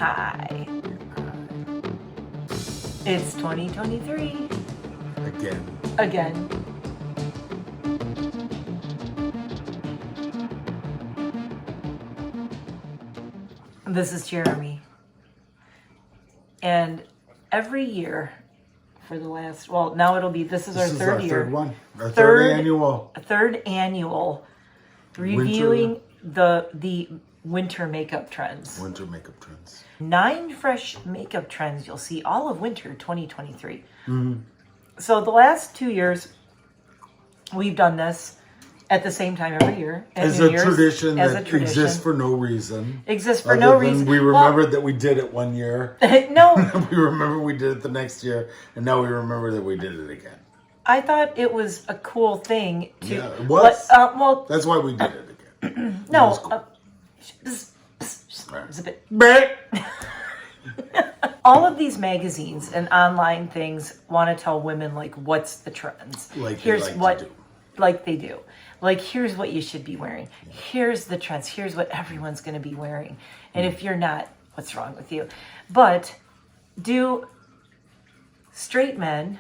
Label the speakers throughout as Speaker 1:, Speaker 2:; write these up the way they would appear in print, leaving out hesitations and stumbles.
Speaker 1: Hi. It's 2023. Again. This is Jeremy. And every year for the last, well, now it'll be, this is our third year.
Speaker 2: Third one. Our third annual.
Speaker 1: Third annual reviewing the winter makeup trends. 9 fresh makeup trends you'll see all of winter 2023.
Speaker 2: Mm-hmm.
Speaker 1: So the last 2 years, we've done this at the same time every year.
Speaker 2: As a tradition that exists for no reason. We remembered that we did it one year.
Speaker 1: No.
Speaker 2: We remember we did it the next year. And now we remember that we did it again.
Speaker 1: I thought it was a cool thing to...
Speaker 2: Yeah, it was.
Speaker 1: Well,
Speaker 2: that's why we did it again.
Speaker 1: No.
Speaker 2: Cool.
Speaker 1: It's a bit... All of these magazines and online things want to tell women, like, what's the trends. Here's what you should be wearing. Here's the trends. Here's what everyone's going to be wearing. And if you're not, what's wrong with you? But do straight men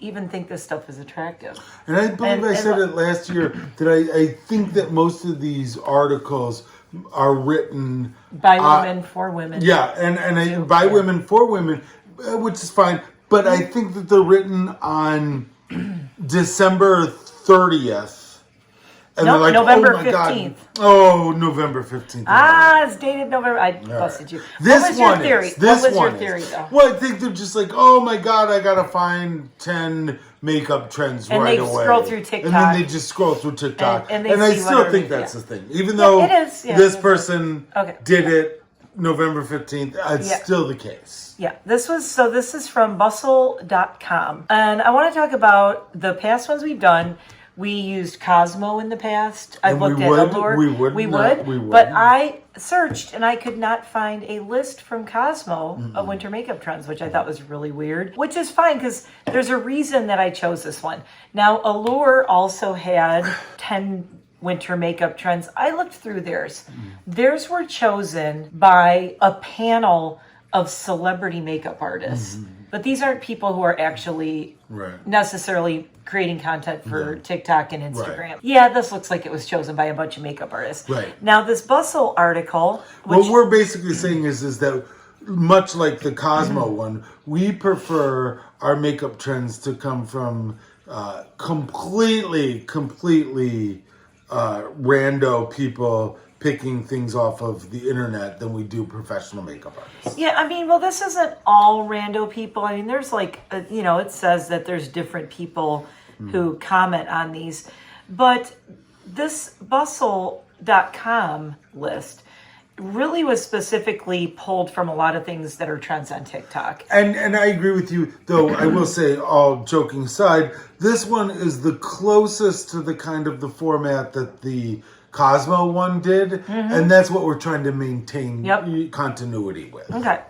Speaker 1: even think this stuff is attractive?
Speaker 2: And I believe I said it last year that I think that most of these articles are written
Speaker 1: by women for women.
Speaker 2: Yeah, and by women for women, which is fine. But I think that they're written on December 30th. And
Speaker 1: nope,
Speaker 2: like,
Speaker 1: November
Speaker 2: 15th. Oh, November 15th.
Speaker 1: It's dated November. I busted you.
Speaker 2: What was your
Speaker 1: theory, though?
Speaker 2: Well, I think they're just like, oh my God, I got to find 10 makeup trends right away.
Speaker 1: And they scroll through TikTok.
Speaker 2: And then they just scroll through TikTok.
Speaker 1: And
Speaker 2: I still think that's the thing. Even though this person did it November 15th, it's still the case.
Speaker 1: Yeah, this is from Bustle.com. And I want to talk about the past ones we've done. We used Cosmo in the past. I've looked at Allure. We would. But I searched and I could not find a list from Cosmo of winter makeup trends, which I thought was really weird. Which is fine because there's a reason that I chose this one. Now, Allure also had 10 winter makeup trends. I looked through theirs. Theirs were chosen by a panel of celebrity makeup artists. But these aren't people who are actually necessarily creating content for TikTok and Instagram. Right. Yeah, this looks like it was chosen by a bunch of makeup artists.
Speaker 2: Right.
Speaker 1: Now, this Bustle article...
Speaker 2: what we're basically saying is that much like the Cosmo one, we prefer our makeup trends to come from completely rando people picking things off of the internet than we do professional makeup artists.
Speaker 1: Yeah, I mean, well, this isn't all rando people. I mean, there's like, it says that there's different people who comment on these. But this Bustle.com list really was specifically pulled from a lot of things that are trends on TikTok.
Speaker 2: And I agree with you, though I will say, all joking aside, this one is the closest to the kind of the format that the Cosmo one did, and that's what we're trying to maintain continuity with.
Speaker 1: Okay,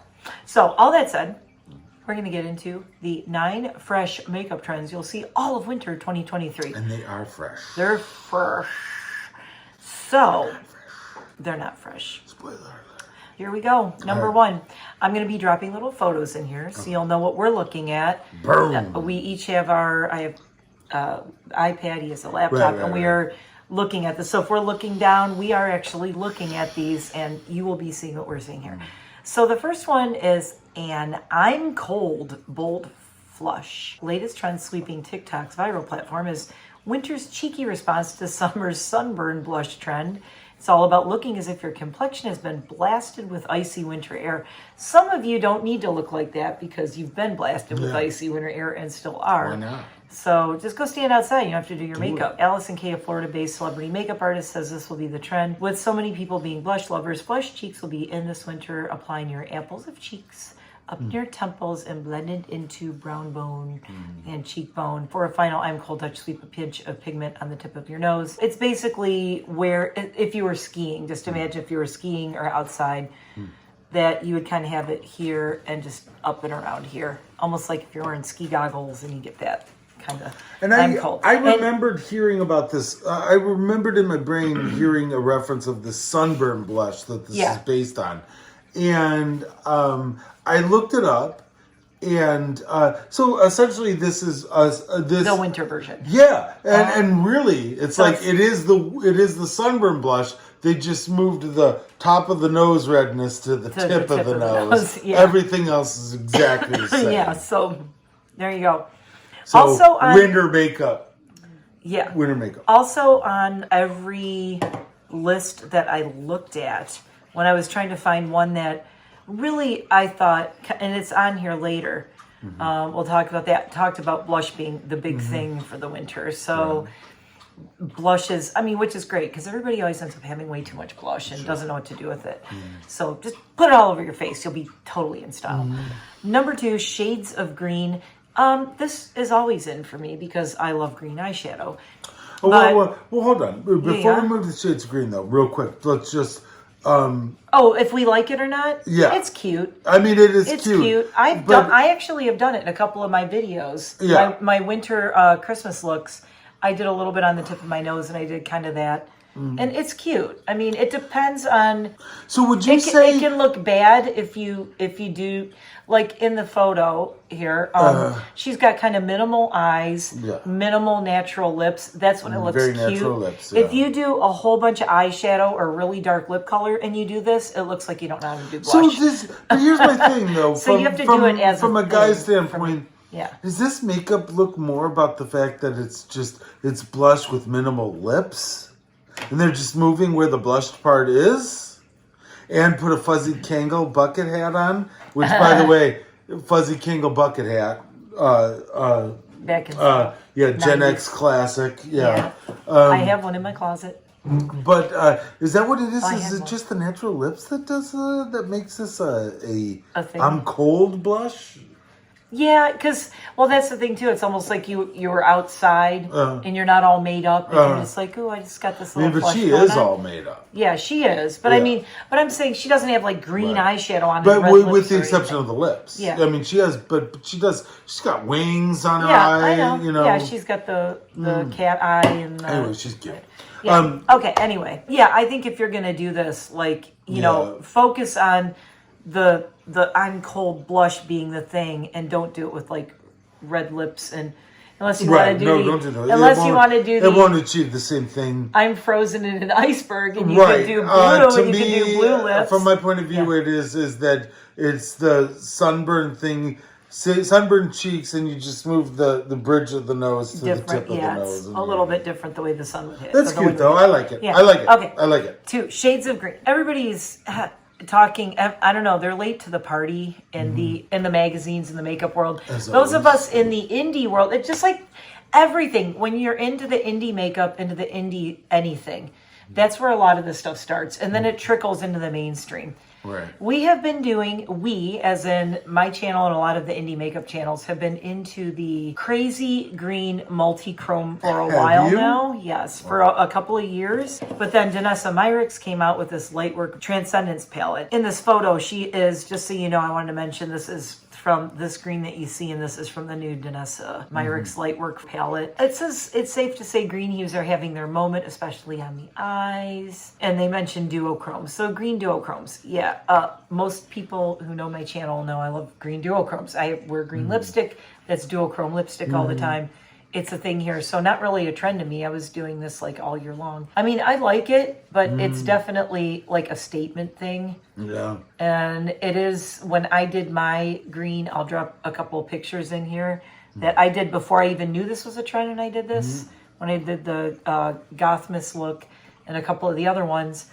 Speaker 1: so all that said, we're going to get into the 9 fresh makeup trends you'll see all of winter 2023.
Speaker 2: And they are fresh.
Speaker 1: They're fresh. So, they're not fresh.
Speaker 2: Spoiler alert.
Speaker 1: Here we go. Number 1. I'm going to be dropping little photos in here so you'll know what we're looking at.
Speaker 2: Boom.
Speaker 1: We each have I have iPad, he has a laptop, and we are looking at this. So if we're looking down, we are actually looking at these, and you will be seeing what we're seeing here. So the first one is an I'm Cold Bold Flush. Latest trend sweeping TikTok's viral platform is winter's cheeky response to summer's sunburn blush trend. It's all about looking as if your complexion has been blasted with icy winter air. Some of you don't need to look like that because you've been blasted with icy winter air and still are.
Speaker 2: Why not?
Speaker 1: So just go stand outside. You don't have to do your makeup. Allison Kay, a Florida-based celebrity makeup artist, says this will be the trend. With so many people being blush lovers, flushed cheeks will be in this winter. Apply your apples of cheeks up near temples and blended into brown bone and cheekbone. For a final I'm Cold touch, sweep a pinch of pigment on the tip of your nose. It's basically where, if you were skiing, just imagine if you were skiing or outside, that you would kind of have it here and just up and around here. Almost like if you're wearing ski goggles and you get that kind of I'm Cold.
Speaker 2: I remembered hearing about this. I remembered in my brain hearing a reference of the sunburn blush that this is based on. And I looked it up. And so essentially this is
Speaker 1: the winter version.
Speaker 2: Yeah. And really it's so like it is the sunburn blush. They just moved the top of the nose redness to the tip of the nose. Yeah. Everything else is exactly the same.
Speaker 1: Yeah, so there you go.
Speaker 2: So also on winter makeup.
Speaker 1: Yeah.
Speaker 2: Winter makeup.
Speaker 1: Also on every list that I looked at, when I was trying to find one that really I thought, and it's on here later, we'll talk about that, talked about blush being the big thing for the winter. So blushes, I mean, which is great because everybody always ends up having way too much blush and doesn't know what to do with it. So just put it all over your face. You'll be totally in style. Number 2, shades of green. This is always in for me because I love green eyeshadow.
Speaker 2: Well, hold on. Before we move to shades of green, though, real quick, let's just...
Speaker 1: if we like it or not?
Speaker 2: Yeah.
Speaker 1: It's cute.
Speaker 2: I mean, it's
Speaker 1: cute. I actually have done it in a couple of my videos.
Speaker 2: Yeah.
Speaker 1: My winter Christmas looks, I did a little bit on the tip of my nose and I did kind of that. And it's cute. I mean, it depends on...
Speaker 2: So would you say...
Speaker 1: It can look bad if you do... Like in the photo here, she's got kind of minimal eyes, minimal natural lips. That's when it looks
Speaker 2: very
Speaker 1: cute.
Speaker 2: Natural lips, yeah.
Speaker 1: If you do a whole bunch of eyeshadow or really dark lip color and you do this, it looks like you don't know how to do blush.
Speaker 2: But here's my thing though.
Speaker 1: So you have to do it as
Speaker 2: from a guy's standpoint.
Speaker 1: Yeah.
Speaker 2: Does this makeup look more about the fact that it's blush with minimal lips, and they're just moving where the blushed part is, and put a fuzzy Kangol bucket hat on? Which, by the way, fuzzy Kangol bucket hat.
Speaker 1: Back in
Speaker 2: Gen X classic. Yeah.
Speaker 1: I have one in my closet.
Speaker 2: But is that what it is? Is it just the natural lips that does that makes this a thing? I'm cold blush?
Speaker 1: Yeah, because, well, that's the thing, too. It's almost like you were outside and you're not all made up. And you're just like, ooh, I just got this little
Speaker 2: but she is all made up.
Speaker 1: Yeah, she is. But I mean, but I'm saying she doesn't have, like, green eyeshadow on
Speaker 2: but
Speaker 1: red
Speaker 2: with the exception of the lips.
Speaker 1: Yeah.
Speaker 2: I mean, she has, but she's got wings on her
Speaker 1: I
Speaker 2: eye.
Speaker 1: know.
Speaker 2: You know.
Speaker 1: Yeah, she's got the cat eye. And
Speaker 2: anyway, she's cute.
Speaker 1: Yeah. Okay, anyway. Yeah, I think if you're going to do this, like, you know, focus on the I'm cold blush being the thing, and don't do it with like red lips, and unless you want to do
Speaker 2: don't do that.
Speaker 1: Unless you want to do
Speaker 2: it won't achieve the same thing.
Speaker 1: I'm frozen in an iceberg, and you can do blue, and you can do blue lips.
Speaker 2: From my point of view, it is that it's the sunburn thing. Sunburned cheeks, and you just move the bridge of the nose to the tip of the nose.
Speaker 1: It's a little bit different the way the sun would hit.
Speaker 2: That's cute, though. I like it. Yeah. I like it.
Speaker 1: Okay.
Speaker 2: I like it.
Speaker 1: 2 shades of green. Everybody's talking. I don't know. They're late to the party in the magazines in the makeup world. Those of us in the indie world, it's just like everything. When you're into the indie makeup, into the indie anything, that's where a lot of this stuff starts, and then it trickles into the mainstream.
Speaker 2: Right.
Speaker 1: We have been doing, as in my channel and a lot of the indie makeup channels, have been into the crazy green multi-chrome for a while now. Yes, for a couple of years. But then Danessa Myricks came out with this Lightwork Transcendence palette. In this photo, she is, just so you know, I wanted to mention this is from this green that you see, and this is from the new Danessa Myricks Lightwork palette. It says it's safe to say green hues are having their moment, especially on the eyes. And they mentioned duochromes. So green duochromes. Yeah. Most people who know my channel know I love green duochromes. I wear green lipstick. That's duochrome lipstick all the time. It's a thing here. So not really a trend to me. I was doing this like all year long. I mean, I like it, but it's definitely like a statement thing.
Speaker 2: Yeah.
Speaker 1: And it is, when I did my green, I'll drop a couple of pictures in here that I did before I even knew this was a trend, and I did this. When I did the Goth Miss look and a couple of the other ones,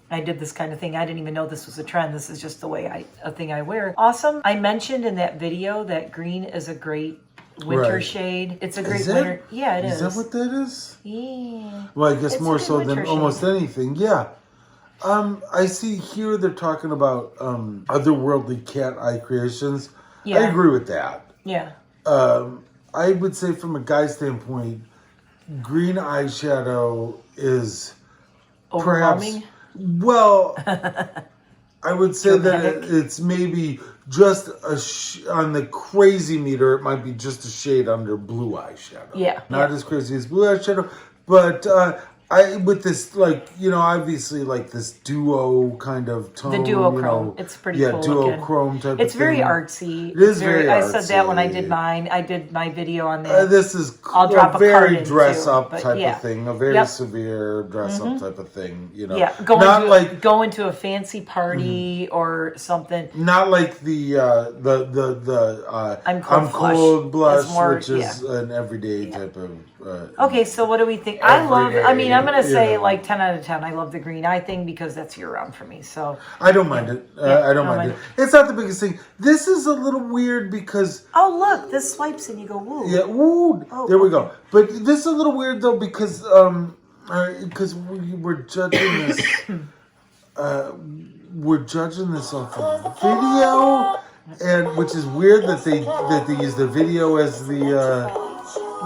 Speaker 1: I did this kind of thing. I didn't even know this was a trend. This is just the way a thing I wear. Awesome. I mentioned in that video that green is a great winter shade. It's a great winter. Yeah, it is.
Speaker 2: Is that what that is?
Speaker 1: Yeah.
Speaker 2: Well, I guess more so than almost anything. Yeah. I see here they're talking about otherworldly cat eye creations. Yeah. I agree with that.
Speaker 1: Yeah.
Speaker 2: I would say from a guy's standpoint, green eyeshadow is
Speaker 1: overwhelming.
Speaker 2: Well, I would say that it's maybe just on the crazy meter, it might be just a shade under blue eyeshadow.
Speaker 1: Yeah.
Speaker 2: Not as crazy as blue eyeshadow, but with this, like, obviously, like, this duo kind of tone.
Speaker 1: The duochrome. It's pretty cool looking.
Speaker 2: Duochrome type of thing.
Speaker 1: It's very artsy.
Speaker 2: It is very artsy.
Speaker 1: I said that when I did mine. I did my video on that.
Speaker 2: This is
Speaker 1: I'll drop a card
Speaker 2: very
Speaker 1: in
Speaker 2: dress-up
Speaker 1: too,
Speaker 2: type
Speaker 1: yeah.
Speaker 2: of thing. A very severe dress-up type of thing,
Speaker 1: Yeah, go into a fancy party or something.
Speaker 2: Not like the I'm cold blush, which is an everyday type of...
Speaker 1: okay, so what do we think? I'm going to say like 10 out of 10. I love the green eye thing because that's year-round for me. So
Speaker 2: I don't mind it. I don't mind it. It's not the biggest thing. This is a little weird because...
Speaker 1: Oh, look, this swipes and you go, woo.
Speaker 2: Yeah, woo. There we go. But this is a little weird, though, because we're judging this... we're judging this off of video, and which is weird that they use the video as the...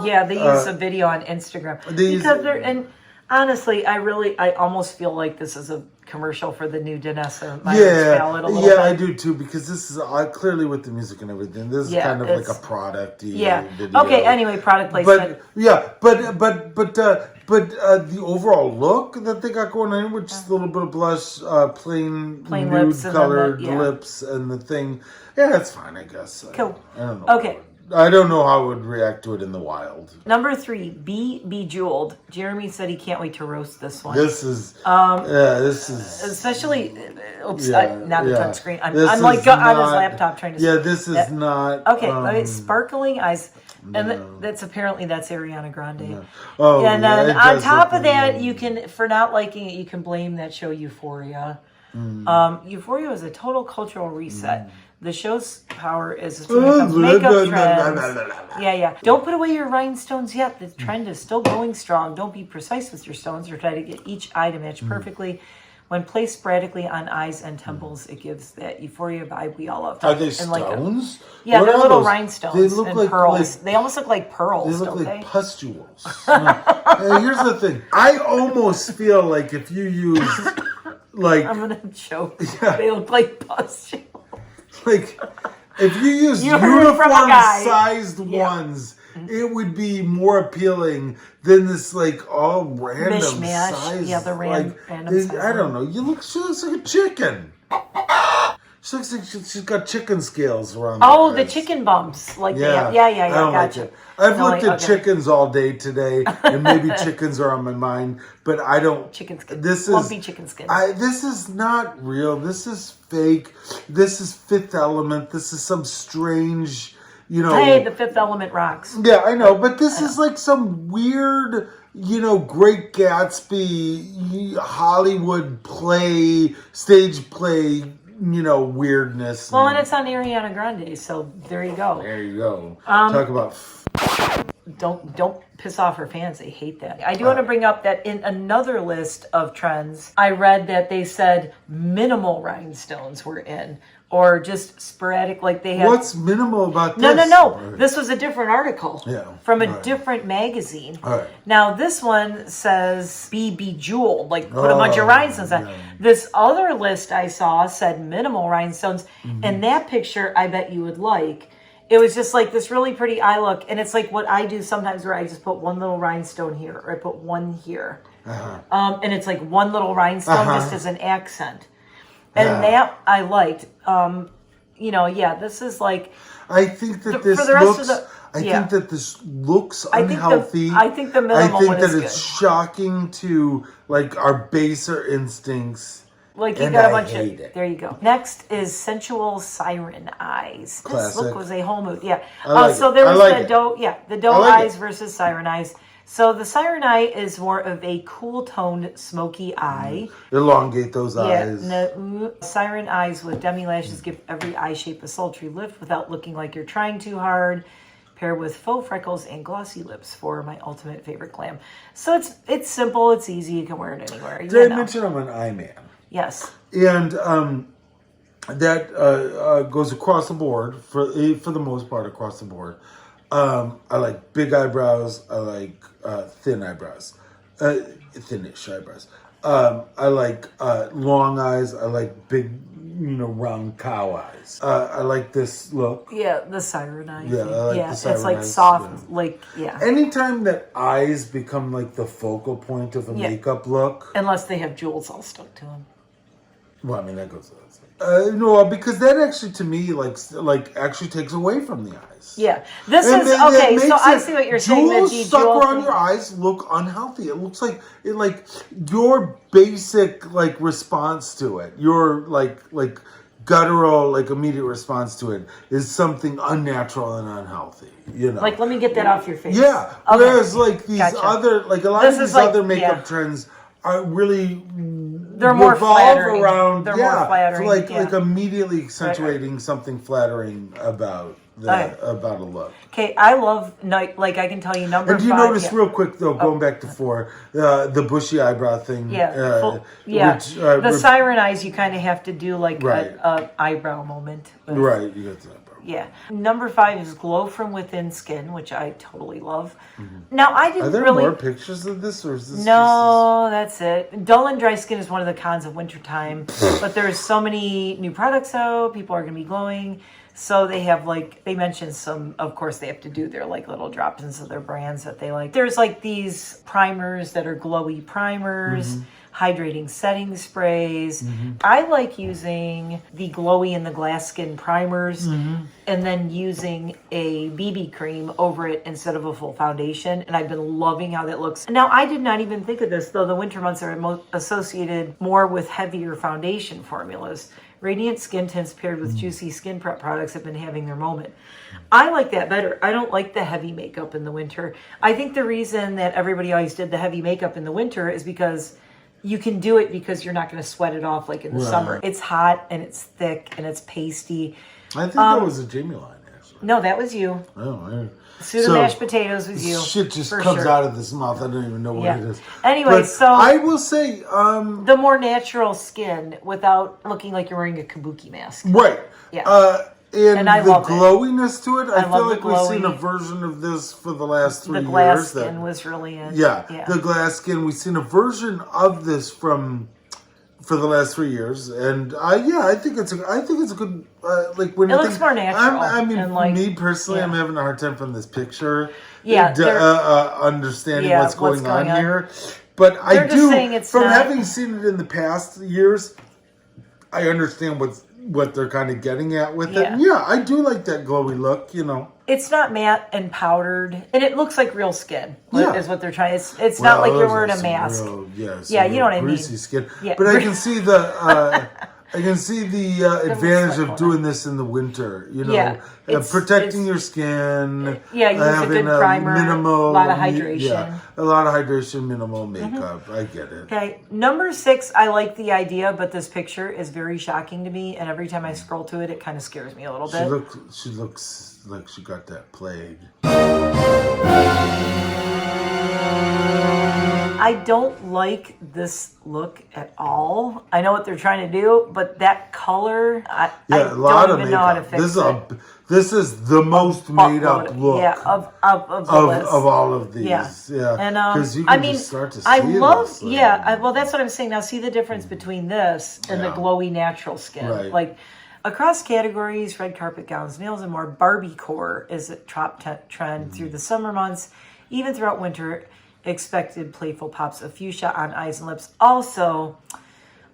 Speaker 1: Yeah, they use a video on Instagram. And honestly, I almost feel like this is a commercial for the new Danessa palette a little bit.
Speaker 2: I do too, because this is clearly with the music and everything. This is kind of like a product-y video.
Speaker 1: Okay, anyway, product placement.
Speaker 2: But the overall look that they got going on, which is a little bit of blush, plain nude colored lips and the thing. Yeah, it's fine, I guess.
Speaker 1: Cool.
Speaker 2: I don't know.
Speaker 1: Okay.
Speaker 2: I don't know how I would react to it in the wild.
Speaker 1: Number 3, Be Bejeweled. Jeremy said he can't wait to roast this one.
Speaker 2: This is
Speaker 1: especially not the touchscreen. I'm like on his laptop trying to.
Speaker 2: Yeah, this is not.
Speaker 1: Okay, sparkling eyes, and that's Ariana Grande.
Speaker 2: No. Oh,
Speaker 1: and then on top of that, you can, for not liking it, you can blame that show Euphoria. Euphoria was a total cultural reset. The show's power is makeup trends. Yeah. Don't put away your rhinestones yet. The trend is still going strong. Don't be precise with your stones or try to get each eye to match perfectly. When placed sporadically on eyes and temples, it gives that euphoria vibe we all love.
Speaker 2: Are they stones?
Speaker 1: They're little rhinestones. They look like pearls. They almost look like pearls.
Speaker 2: They look like pustules. Here's the thing. I almost feel like if you use
Speaker 1: I'm gonna choke. They look like pustules.
Speaker 2: Like, if you use uniform-sized ones, it would be more appealing than this, like, all random size.
Speaker 1: Yeah, the random size.
Speaker 2: I don't know. She looks like a chicken. She looks like she's got chicken scales around her eyes.
Speaker 1: The chicken bumps. Like
Speaker 2: yeah.
Speaker 1: I
Speaker 2: don't like it. I've looked at chickens all day today, and maybe chickens are on my mind, but I don't.
Speaker 1: Chicken skin.
Speaker 2: Lumpy
Speaker 1: chicken skin.
Speaker 2: This is not real. This is fake. This is Fifth Element. This is some strange,
Speaker 1: Hey, the Fifth Element rocks.
Speaker 2: Yeah, I know, but this is like some weird, Great Gatsby, Hollywood stage play, weirdness.
Speaker 1: Well, and it's on Ariana Grande, so there you go.
Speaker 2: There you go. Talk about...
Speaker 1: Don't piss off her fans. They hate that. I do want to bring up that in another list of trends, I read that they said minimal rhinestones were in, or just sporadic, like they had...
Speaker 2: What's minimal about this?
Speaker 1: No. This was a different article from a different magazine.
Speaker 2: Right.
Speaker 1: Now, this one says be bejeweled, like put a bunch of rhinestones on. Yeah. This other list I saw said minimal rhinestones, and that picture I bet you would like. It was just like this really pretty eye look, and it's like what I do sometimes where I just put one little rhinestone here, or I put one here. And it's like one little rhinestone just as an accent. And that I liked. This is like...
Speaker 2: I think that this looks... I think that this looks unhealthy.
Speaker 1: I think the minimal one is good.
Speaker 2: I think that it's shocking to, like, our baser instincts.
Speaker 1: Like you got a bunch of... There you go. Next is Sensual Siren Eyes.
Speaker 2: Classic.
Speaker 1: This look was a whole mood. Yeah.
Speaker 2: Like
Speaker 1: so there was
Speaker 2: like
Speaker 1: the doe eyes versus siren eyes. So the siren eye is more of a cool toned, smoky eye.
Speaker 2: Elongate those eyes.
Speaker 1: Siren eyes with demi lashes give every eye shape a sultry lift without looking like you're trying too hard. Pair with faux freckles and glossy lips for my ultimate favorite glam. So it's simple, it's easy, you can wear it anywhere.
Speaker 2: Did I mention I'm an eye man?
Speaker 1: Yes.
Speaker 2: And that goes across the board for the most part across the board. I like big eyebrows. I like thin eyebrows, thinnish eyebrows. I like long eyes. I like big round cow eyes. I like this look.
Speaker 1: Yeah, the siren eyes.
Speaker 2: Yeah, I like the siren
Speaker 1: it's like
Speaker 2: eyes,
Speaker 1: soft,
Speaker 2: yeah. Anytime that eyes become like the focal point of a makeup look.
Speaker 1: Unless they have jewels all stuck to them.
Speaker 2: Well, I mean, that goes without saying. No, because that actually, to me, like actually takes away from the eyes.
Speaker 1: Yeah. This is, okay, so I see what you're saying.
Speaker 2: Jewels stuck around your eyes look unhealthy. It looks like, your basic, response to it, your, guttural, immediate response to it is something unnatural and unhealthy,
Speaker 1: Like, let me get that off your face.
Speaker 2: Yeah.
Speaker 1: Okay.
Speaker 2: Whereas, these other, a lot of these other makeup trends are really...
Speaker 1: They're more flattering.
Speaker 2: Around,
Speaker 1: They're more flattering.
Speaker 2: Like immediately accentuating something flattering about about a look.
Speaker 1: Okay, I love I can tell you number 5.
Speaker 2: And do you notice real quick though, going back to 4, the bushy eyebrow thing?
Speaker 1: Yeah, the siren eyes. You kind of have to do a eyebrow moment.
Speaker 2: Right, you got that.
Speaker 1: Yeah. Number 5 is glow from within skin, which I totally love. Mm-hmm. Now, I didn't
Speaker 2: Are there
Speaker 1: really...
Speaker 2: more pictures of this, or is this
Speaker 1: No, that's it. Dull and dry skin is one of the cons of wintertime, but there's so many new products out. People are going to be glowing. So they have they mentioned some, of course they have to do their little drop-ins of their brands that they like. There's these primers that are glowy primers. Mm-hmm. Hydrating setting sprays. Mm-hmm. I like using the glowy in the glass skin primers and then using a BB cream over it instead of a full foundation. And I've been loving how that looks. Now, I did not even think of this, though the winter months are associated more with heavier foundation formulas. Radiant skin tints paired with juicy skin prep products have been having their moment. I like that better. I don't like the heavy makeup in the winter. I think the reason that everybody always did the heavy makeup in the winter is because you can do it because you're not going to sweat it off like in the summer. It's hot and it's thick and it's pasty.
Speaker 2: I think that was a Jamie line, actually.
Speaker 1: No, that was you.
Speaker 2: Oh,
Speaker 1: Pseudo mashed potatoes was you.
Speaker 2: Shit just comes out of this mouth. I don't even know what it is.
Speaker 1: Anyway,
Speaker 2: but
Speaker 1: so
Speaker 2: I will say
Speaker 1: the more natural skin without looking like you're wearing a kabuki mask.
Speaker 2: Right.
Speaker 1: Yeah.
Speaker 2: And I love glowiness to it. I feel like we've
Speaker 1: glowy.
Speaker 2: seen a version of this for the last 3 years.
Speaker 1: The glass skin was really in.
Speaker 2: Yeah, the glass skin. We've seen a version of this for the last 3 years, and I think it's a good when
Speaker 1: it looks more natural.
Speaker 2: I mean, me personally, I'm having a hard time from this picture.
Speaker 1: Yeah,
Speaker 2: understanding what's going on here, but I do from having seen it in the past years. I understand what they're kind of getting at with it. And I do like that glowy look,
Speaker 1: It's not matte and powdered, and it looks like real skin. Is what they're trying. It's not like you're wearing a mask.
Speaker 2: You know what I mean. Greasy skin. Yeah. But I can see the advantage of doing this in the winter. Protecting your skin.
Speaker 1: Yeah, use a good primer.
Speaker 2: Minimal,
Speaker 1: a lot of hydration.
Speaker 2: Yeah, a lot of hydration, minimal makeup. I get it.
Speaker 1: Okay, number 6. I like the idea, but this picture is very shocking to me, and every time I scroll to it, it kind of scares me a little bit.
Speaker 2: She looks like she got that plague.
Speaker 1: I don't like this look at all. I know what they're trying to do, but that color, I don't even know how to fix it.
Speaker 2: This is the most made up look.
Speaker 1: Yeah, of the list.
Speaker 2: Of all of these. Yeah.
Speaker 1: And
Speaker 2: because you can just start to see
Speaker 1: well, that's what I'm saying. Now, see the difference between this and the glowy natural skin.
Speaker 2: Right.
Speaker 1: Across categories, red carpet gowns, nails, and more, Barbiecore is a top trend through the summer months, even throughout winter. Expected playful pops of fuchsia on eyes and lips. Also,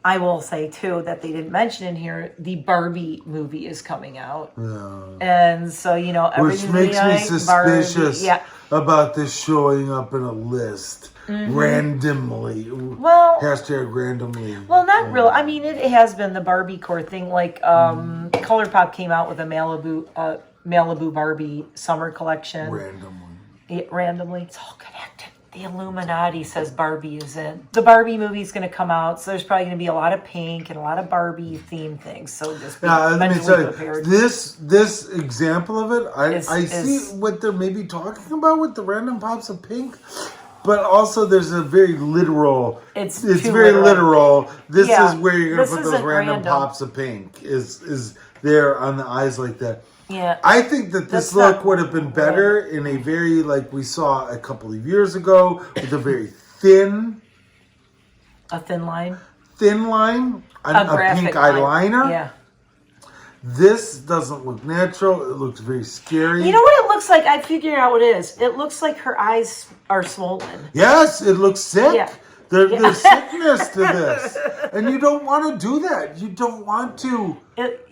Speaker 1: I will say too that they didn't mention in here the Barbie movie is coming out, and so
Speaker 2: which makes me suspicious about this showing up in a list randomly.
Speaker 1: Well,
Speaker 2: hashtag randomly.
Speaker 1: Well, not really. I mean, it has been the Barbiecore thing. ColourPop came out with a Malibu Barbie summer collection randomly. It's all connected. The Illuminati says Barbie is in. The Barbie movie is going to come out, so there's probably going to be a lot of pink and a lot of Barbie themed things. So just be mentally prepared.
Speaker 2: This example of it, I see what they're maybe talking about with the random pops of pink, but also there's a very literal. It's very literal. This is where you're going to put those random pops of pink. Is there on the eyes like that?
Speaker 1: Yeah,
Speaker 2: I think that this look would have been better in a very, like we saw a couple of years ago, with a very thin
Speaker 1: line,
Speaker 2: a pink eyeliner. This doesn't look natural. It looks very scary.
Speaker 1: You know what it looks like? I figured out what it is. It looks like her eyes are swollen.
Speaker 2: Yes, it looks sick.
Speaker 1: Yeah.
Speaker 2: There's sickness to this. And you don't want to do that. You don't want to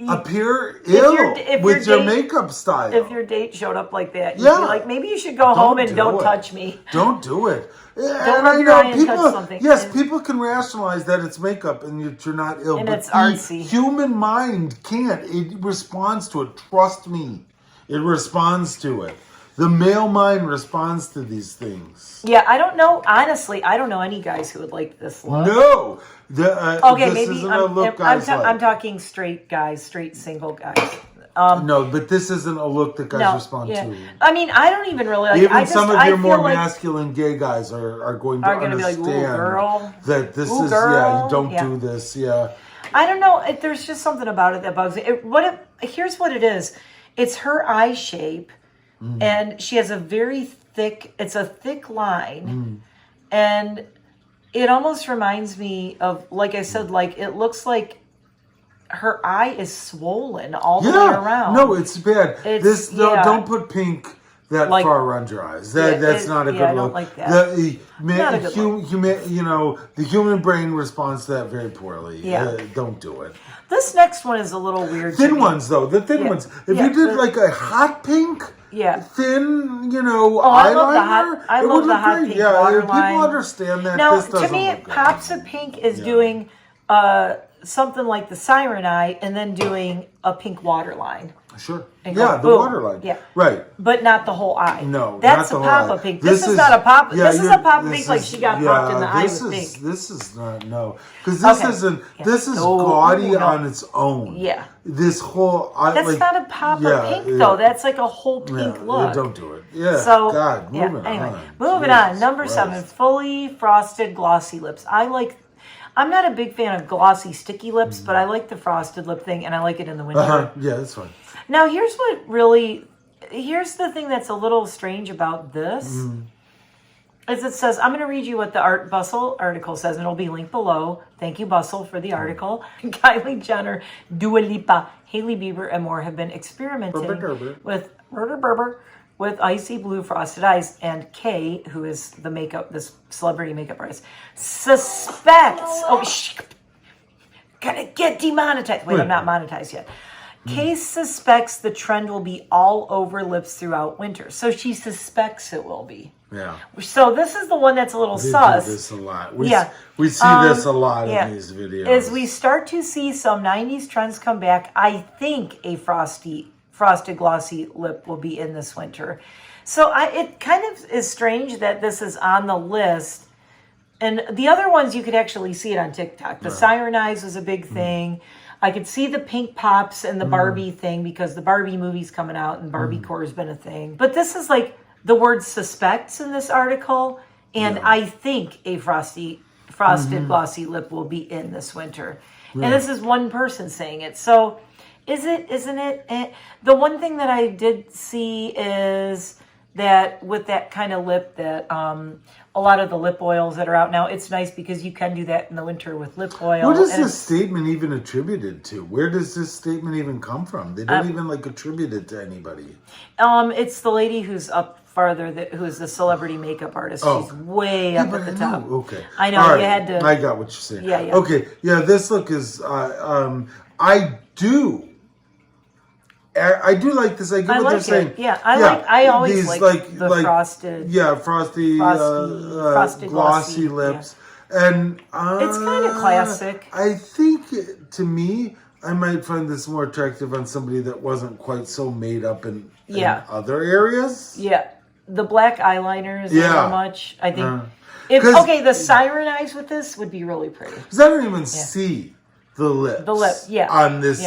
Speaker 2: appear ill with your makeup style.
Speaker 1: If your date showed up like that, you'd be like, maybe you should go home and don't touch me.
Speaker 2: Don't do it.
Speaker 1: Don't rub your eye and touch something.
Speaker 2: Yes, people can rationalize that it's makeup and you're not ill.
Speaker 1: And
Speaker 2: but
Speaker 1: it's artsy.
Speaker 2: The human mind can't. It responds to it. Trust me. It responds to it. The male mind responds to these things.
Speaker 1: Yeah, I don't know. Honestly, I don't know any guys who would like this look.
Speaker 2: No.
Speaker 1: Okay,
Speaker 2: this
Speaker 1: maybe
Speaker 2: isn't a look guys like.
Speaker 1: I'm talking straight guys, straight single guys.
Speaker 2: No, but this isn't a look that guys respond to.
Speaker 1: I mean, I don't even really like.
Speaker 2: Even some of your more masculine gay guys are going to understand
Speaker 1: be like, ooh, girl.
Speaker 2: that this is
Speaker 1: girl.
Speaker 2: you don't do this. Yeah.
Speaker 1: I don't know. There's just something about it that bugs me. Here's what it is. It's her eye shape. And she has a very thick, it's a thick line. And it almost reminds me of, like I said, like it looks like her eye is swollen all the way around.
Speaker 2: No, it's bad. Don't put pink that far around your eyes. That's not a good look. I don't like that.
Speaker 1: Not a good look.
Speaker 2: The human brain responds to that very poorly.
Speaker 1: Yeah.
Speaker 2: Don't do it.
Speaker 1: This next one is a little weird.
Speaker 2: Thin ones, though. The thin ones. If you did like a hot pink, thin, eyeliner,
Speaker 1: I love the hot pink waterline.
Speaker 2: People understand that.
Speaker 1: Now,
Speaker 2: this doesn't
Speaker 1: to me,
Speaker 2: look good.
Speaker 1: Pops of Pink is doing something like the siren eye and then doing a pink waterline.
Speaker 2: Sure.
Speaker 1: The
Speaker 2: waterline.
Speaker 1: Yeah.
Speaker 2: Right.
Speaker 1: But not the whole eye.
Speaker 2: No,
Speaker 1: that's
Speaker 2: not
Speaker 1: a
Speaker 2: the whole
Speaker 1: pop
Speaker 2: eye.
Speaker 1: Pink. This is not a pop. This is a pop pink like she got popped in the eye with pink.
Speaker 2: This is not because this isn't. This is gaudy on its own.
Speaker 1: Yeah.
Speaker 2: This whole.
Speaker 1: That's not a pop of pink though. That's like a whole pink look.
Speaker 2: Don't do it. Yeah.
Speaker 1: So
Speaker 2: God, moving on.
Speaker 1: Moving on. Number 7, fully frosted glossy lips. I'm not a big fan of glossy sticky lips, but I like the frosted lip thing, and I like it in the winter.
Speaker 2: Yeah, that's fine.
Speaker 1: Now, here's the thing that's a little strange about this, is it says, I'm going to read you what the Bustle article says, and it'll be linked below. Thank you, Bustle, for the article. Kylie Jenner, Dua Lipa, Hailey Bieber, and more have been experimenting with icy blue frosted eyes, and Kay, who is this celebrity makeup artist, suspects. Gonna get demonetized. Wait, I'm not monetized yet. Kay suspects the trend will be all over lips throughout winter. So she suspects it will be.
Speaker 2: Yeah.
Speaker 1: So this is the one that's a little sus.
Speaker 2: Do this a lot. We see this a lot in these videos.
Speaker 1: As we start to see some 90s trends come back, I think a frosted glossy lip will be in this winter. So it kind of is strange that this is on the list. And the other ones, you could actually see it on TikTok. The siren eyes was a big thing. I could see the pink pops and the Barbie thing because the Barbie movie's coming out and Barbie core has been a thing. But this is like the word suspects in this article. And I think a frosted glossy lip will be in this winter. And this is one person saying it. So isn't it? The one thing that I did see is that with that kind of lip that a lot of the lip oils that are out now, it's nice because you can do that in the winter with lip oil.
Speaker 2: What is this statement even attributed to? Where does this statement even come from? They don't even attribute it to anybody.
Speaker 1: It's the lady who's up farther, who's the celebrity makeup artist. She's way up at the top.
Speaker 2: Okay.
Speaker 1: I know,
Speaker 2: right.
Speaker 1: You had to.
Speaker 2: I got what you're saying.
Speaker 1: Yeah.
Speaker 2: Okay, this look is, I do like this. I get what you're saying.
Speaker 1: Yeah, I always like the frosted.
Speaker 2: Yeah, frosty glossy lips. Yeah. And
Speaker 1: it's kind of classic.
Speaker 2: I think, to me, I might find this more attractive on somebody that wasn't quite so made up in other areas.
Speaker 1: Yeah, the black eyeliners, not much. I think. The siren eyes with this would be really pretty.
Speaker 2: Because I don't even see the lips.
Speaker 1: The lip,
Speaker 2: on this,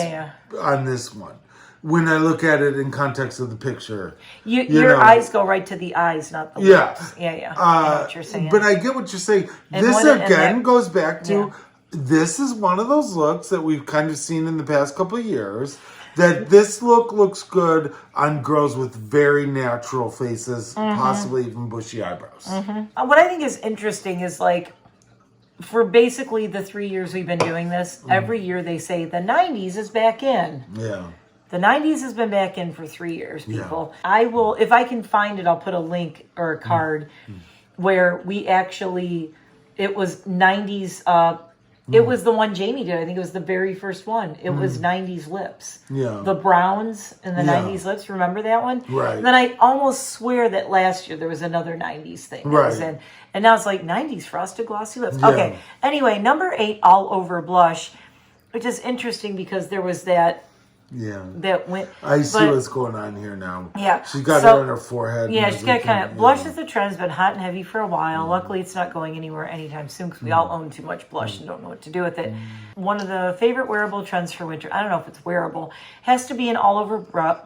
Speaker 2: on this one. When I look at it in context of the picture,
Speaker 1: your eyes go right to the eyes, not the lips. Yeah. I know what you're saying.
Speaker 2: But I get what you're saying. And this again goes back to this is one of those looks that we've kind of seen in the past couple of years. That this look looks good on girls with very natural faces, possibly even bushy eyebrows.
Speaker 1: What I think is interesting is for basically the 3 years we've been doing this, every year they say the 90s is back in.
Speaker 2: Yeah.
Speaker 1: The 90s has been back in for 3 years, people. Yeah. I will, if I can find it, I'll put a link or a card where we actually, it was 90s, it was the one Jamie did. I think it was the very first one. It was 90s lips.
Speaker 2: Yeah.
Speaker 1: The browns and the 90s lips. Remember that one?
Speaker 2: Right.
Speaker 1: And then I almost swear that last year there was another 90s thing. That was in. And now it's like 90s frosted glossy lips.
Speaker 2: Yeah.
Speaker 1: Okay. Anyway, number 8, all over blush, which is interesting because there was that.
Speaker 2: Yeah.
Speaker 1: That went.
Speaker 2: I see what's going on here now.
Speaker 1: Yeah.
Speaker 2: She's got it on her forehead.
Speaker 1: Yeah, she's got kind of. Blush is the trend's been hot and heavy for a while. Luckily, it's not going anywhere anytime soon because we all own too much blush and don't know what to do with it. One of the favorite wearable trends for winter, I don't know if it's wearable, has to be an all-over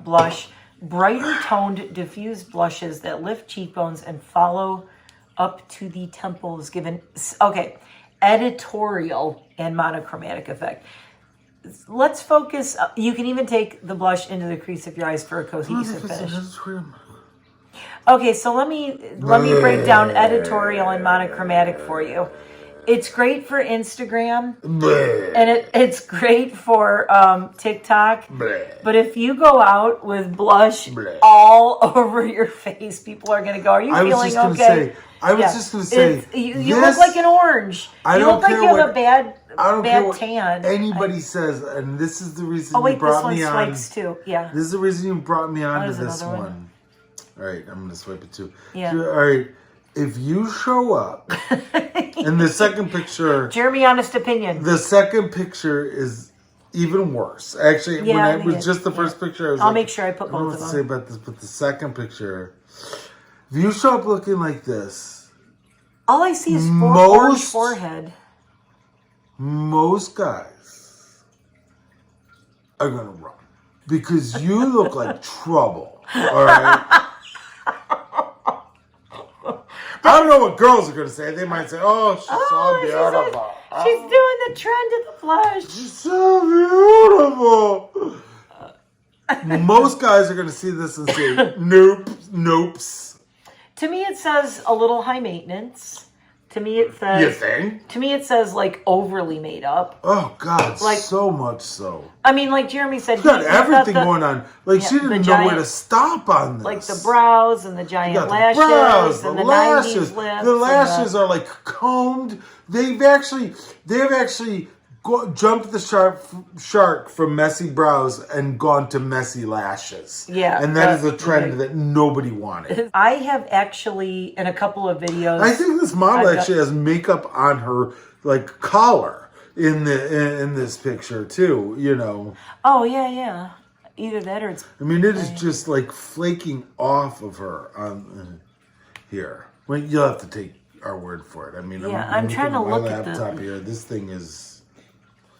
Speaker 1: blush. Brighter toned, diffused blushes that lift cheekbones and follow up to the temples. Editorial and monochromatic effect. Let's focus. You can even take the blush into the crease of your eyes for a cohesive finish. Okay, so let me break down editorial and monochromatic for you. It's great for Instagram, and it's great for TikTok. But if you go out with blush all over your face, people are going to go, "Are you feeling okay?"
Speaker 2: I was just going to say,
Speaker 1: you look like an orange. You look like you have a bad tan.
Speaker 2: Anybody says, and this is the reason
Speaker 1: you
Speaker 2: brought me on.
Speaker 1: This one swipes too. Yeah.
Speaker 2: This is the reason you brought me on to this one. All right, I'm going to swipe it too.
Speaker 1: Yeah.
Speaker 2: So, all right, if you show up, in the second picture,
Speaker 1: Jeremy, honest opinion.
Speaker 2: The second picture is even worse. Actually, when it was just the first picture, I was
Speaker 1: I'll make sure I put both of them.
Speaker 2: I don't know what to say about this, but the second picture, if you show up looking like this,
Speaker 1: all I see is orange forehead.
Speaker 2: Most guys are going to run because you look like trouble. All right? I don't know what girls are going to say. They might say, "Oh, she's so beautiful.
Speaker 1: She's doing the trend of the blush.
Speaker 2: She's so beautiful." Most guys are going to see this and say, "Nopes."
Speaker 1: To me, it says a little high maintenance. To me, it says.
Speaker 2: You think?
Speaker 1: To me, it says like overly made up.
Speaker 2: Oh God, like so much so.
Speaker 1: I mean, like Jeremy said,
Speaker 2: she's got everything going on. Like she didn't know where to stop on this.
Speaker 1: Like the brows and the giant lashes, and the
Speaker 2: lashes.
Speaker 1: 90s lips.
Speaker 2: The lashes are like combed. They've actually jumped the shark from messy brows and gone to messy lashes.
Speaker 1: Yeah.
Speaker 2: And that is a trend that nobody wanted.
Speaker 1: I have actually, in a couple of videos...
Speaker 2: I think this model actually has makeup on her, like, collar in this picture, too, you know.
Speaker 1: Oh, yeah. Either that or it's...
Speaker 2: I mean, it is just, like, flaking off of her on here. Well, you'll have to take our word for it. I mean,
Speaker 1: I'm trying to look at the
Speaker 2: laptop here. This thing is...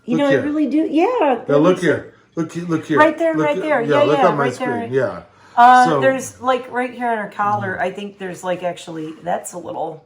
Speaker 1: You know, I really do. Yeah.
Speaker 2: Now look here. Look here.
Speaker 1: Right there, right there. Yeah,
Speaker 2: look on my
Speaker 1: right
Speaker 2: screen.
Speaker 1: there.
Speaker 2: Yeah.
Speaker 1: There's like right here on her collar. I think there's like actually that's a little.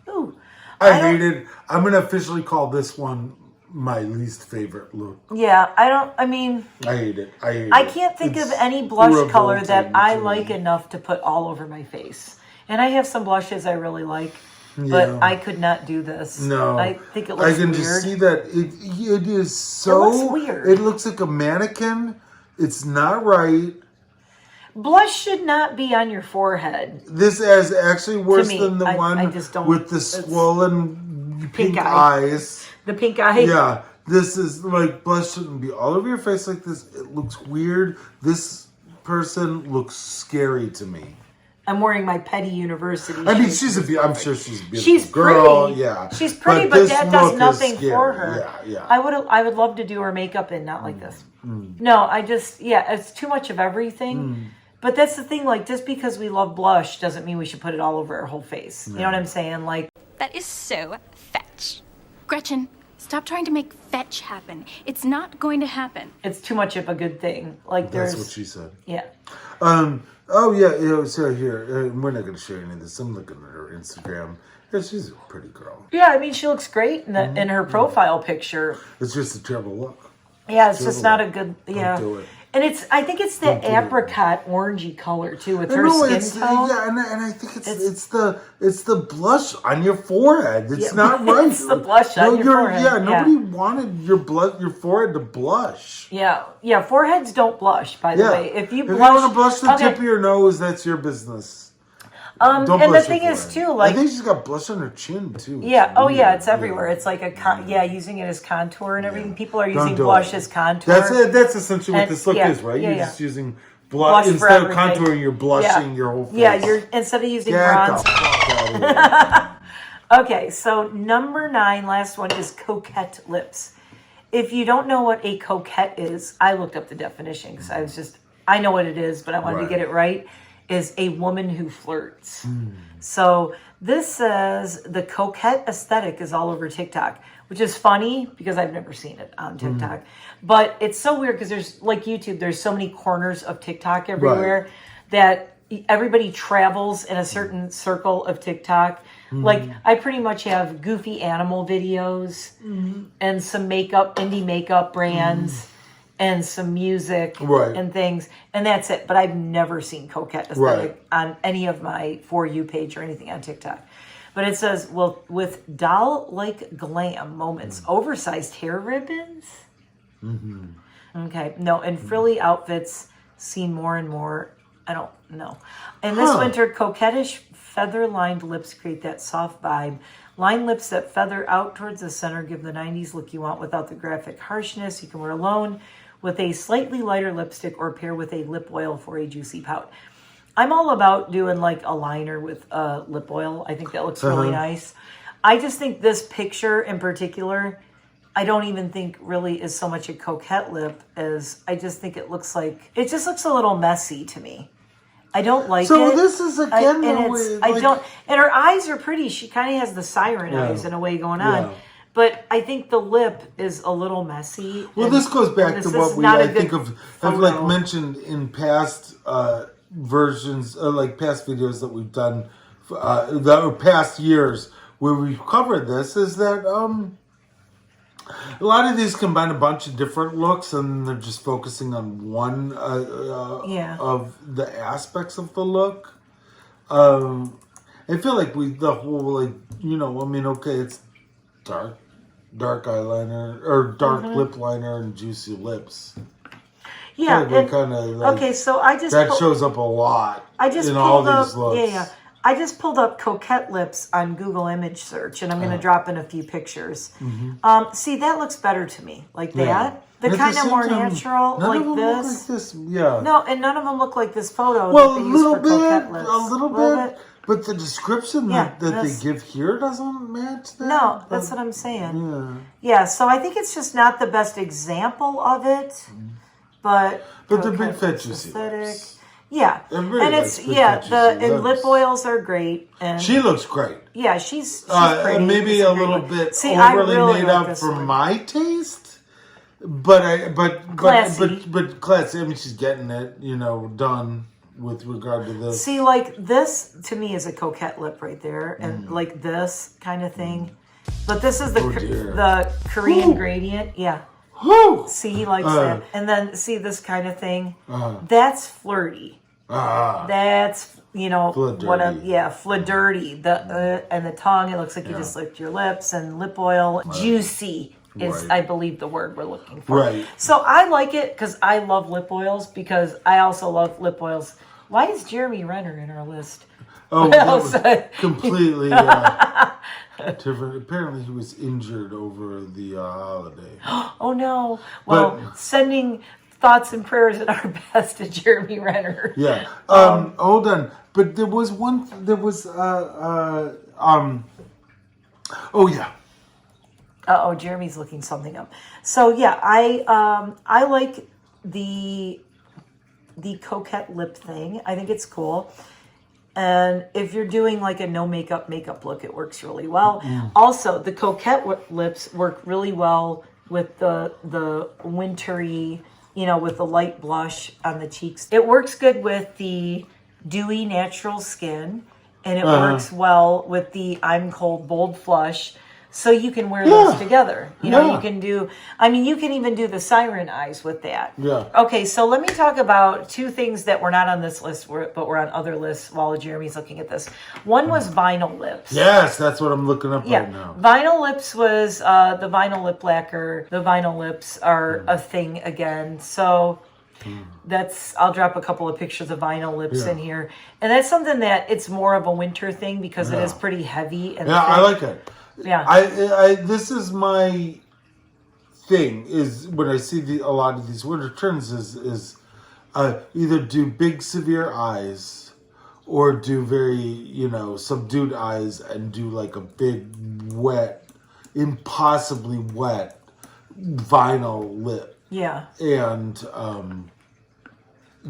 Speaker 1: Ooh.
Speaker 2: I hate it. I'm gonna officially call this one my least favorite look.
Speaker 1: Yeah, I mean.
Speaker 2: I hate it.
Speaker 1: I can't think of any blush color that I like enough to put all over my face. And I have some blushes I really like. But I could not do this.
Speaker 2: No.
Speaker 1: I think it looks weird. I can
Speaker 2: just see that it is so...
Speaker 1: It looks weird.
Speaker 2: It looks like a mannequin. It's not right.
Speaker 1: Blush should not be on your forehead.
Speaker 2: This is actually worse than the one with the swollen pink eyes.
Speaker 1: The pink eye?
Speaker 2: Yeah. This is like, blush shouldn't be all over your face like this. It looks weird. This person looks scary to me.
Speaker 1: I'm wearing my Petty University.
Speaker 2: I mean, I'm sure she's a beautiful
Speaker 1: she's
Speaker 2: girl.
Speaker 1: Pretty.
Speaker 2: Yeah,
Speaker 1: she's pretty, but that does nothing for her.
Speaker 2: Yeah.
Speaker 1: I would love to do her makeup and not like this. No, it's too much of everything. But that's the thing. Like, just because we love blush doesn't mean we should put it all over our whole face. You know what I'm saying? Like,
Speaker 3: that is so fetch. Gretchen, stop trying to make fetch happen. It's not going to happen.
Speaker 1: It's too much of a good thing. Like,
Speaker 2: that's what she said.
Speaker 1: Yeah.
Speaker 2: Oh, yeah, so here, we're not going to share any of this. I'm looking at her Instagram. Yeah, she's a pretty girl.
Speaker 1: Yeah, I mean, she looks great in her profile picture.
Speaker 2: It's just a terrible look.
Speaker 1: Yeah, it's just not a good,
Speaker 2: Don't do it.
Speaker 1: And I think it's the apricot orangey color too with her skin tone.
Speaker 2: Yeah, and I think it's the blush on your forehead. It's not right.
Speaker 1: It's the blush on your forehead.
Speaker 2: Yeah, nobody wanted your forehead to blush.
Speaker 1: Yeah. Foreheads don't blush, by the way. If you
Speaker 2: want to blush the tip of your nose, that's your business.
Speaker 1: And the thing is too, like
Speaker 2: I think she's got blush on her chin too.
Speaker 1: Yeah. Oh yeah, it's everywhere. It's like using it as contour and everything. People are using blush as contour.
Speaker 2: That's essentially what this look is, right? You're just using blush instead of contouring. You're blushing your whole face.
Speaker 1: Yeah, you're instead of using bronze. Okay, so number 9, last one is coquette lips. If you don't know what a coquette is, I looked up the definition because I know what it is, but I wanted to get it right. Is a woman who flirts. So this says the coquette aesthetic is all over TikTok, which is funny because I've never seen it on TikTok. But it's so weird because there's, like YouTube, there's so many corners of TikTok everywhere that everybody travels in a certain circle of TikTok. Like I pretty much have goofy animal videos and some indie makeup brands. And some music and things, and that's it. But I've never seen coquette aesthetic on any of my For You page or anything on TikTok. But it says, well, with doll-like glam moments, oversized hair ribbons. Okay, no, and frilly outfits seen more and more. I don't know. And this winter, coquettish feather-lined lips create that soft vibe. Lined lips that feather out towards the center give the 90s look you want without the graphic harshness. You can wear alone with a slightly lighter lipstick or pair with a lip oil for a juicy pout. I'm all about doing like a liner with lip oil. I think that looks really nice. I just think this picture in particular, I don't even think really is so much a coquette lip as I just think it looks like, it just looks a little messy to me. I don't like it.
Speaker 2: So this is again,
Speaker 1: and her eyes are pretty. She kind of has the siren eyes in a way going on. But I think the lip is a little messy.
Speaker 2: Well, this goes back to what I've like mentioned in past versions, like past videos that we've done, past years where we've covered this. Is that a lot of these combine a bunch of different looks, and they're just focusing on one of the aspects of the look. I feel like it's dark eyeliner or dark lip liner and juicy lips.
Speaker 1: Yeah, so I just
Speaker 2: shows up a lot.
Speaker 1: These looks. I just pulled up coquette lips on Google image search, and I'm going to drop in a few pictures. See, that looks better to me, like that. The kind of more natural, like this. No, and none of them look like this photo.
Speaker 2: Well, a little bit. But the description that they give here doesn't match that.
Speaker 1: No, that's what I'm saying. Yeah, so I think it's just not the best example of it, but
Speaker 2: the big fat juicy lips.
Speaker 1: Yeah, and it's lip oils are great, and
Speaker 2: she looks great.
Speaker 1: Yeah, she's pretty.
Speaker 2: Maybe a little bit overly made up for my taste, but classy. But classy. I mean, she's getting it, done. With regard to this,
Speaker 1: see, like this to me is a coquette lip right there, and like this kind of thing. But this is the Korean gradient, See, he likes that, and then see this kind of thing. That's flirty. That's flirty. And the tongue. It looks like you just licked your lips, and lip oil, juicy. Is I believe the word we're looking for.
Speaker 2: Right.
Speaker 1: So I like it because I love lip oils because I also love lip oils. Why is Jeremy Renner in our list?
Speaker 2: Oh, that was completely different. Apparently he was injured over the holiday.
Speaker 1: Oh no. Well, sending thoughts and prayers and our best to Jeremy Renner.
Speaker 2: Yeah. Hold on. But there was
Speaker 1: Jeremy's looking something up. So yeah, I like the coquette lip thing. I think it's cool. And if you're doing like a no makeup look, it works really well. Also, the coquette lips work really well with the wintry, with the light blush on the cheeks. It works good with the dewy natural skin, and it works well with the I'm Cold Bold Flush. So you can wear those together. You know, you can do, I mean, you can even do the siren eyes with that.
Speaker 2: Yeah.
Speaker 1: Okay, so let me talk about two things that were not on this list, but were on other lists while Jeremy's looking at this. One was vinyl lips.
Speaker 2: Yes, that's what I'm looking up right now.
Speaker 1: Vinyl lips was the vinyl lip lacquer. The vinyl lips are a thing again. So that's, I'll drop a couple of pictures of vinyl lips in here. And that's something that it's more of a winter thing because it is pretty heavy. And
Speaker 2: I like it.
Speaker 1: Yeah.
Speaker 2: I this is my thing, is when I see a lot of these winter trends is either do big severe eyes or do very, you know, subdued eyes and do like a big wet, impossibly wet vinyl lip.
Speaker 1: Yeah.
Speaker 2: And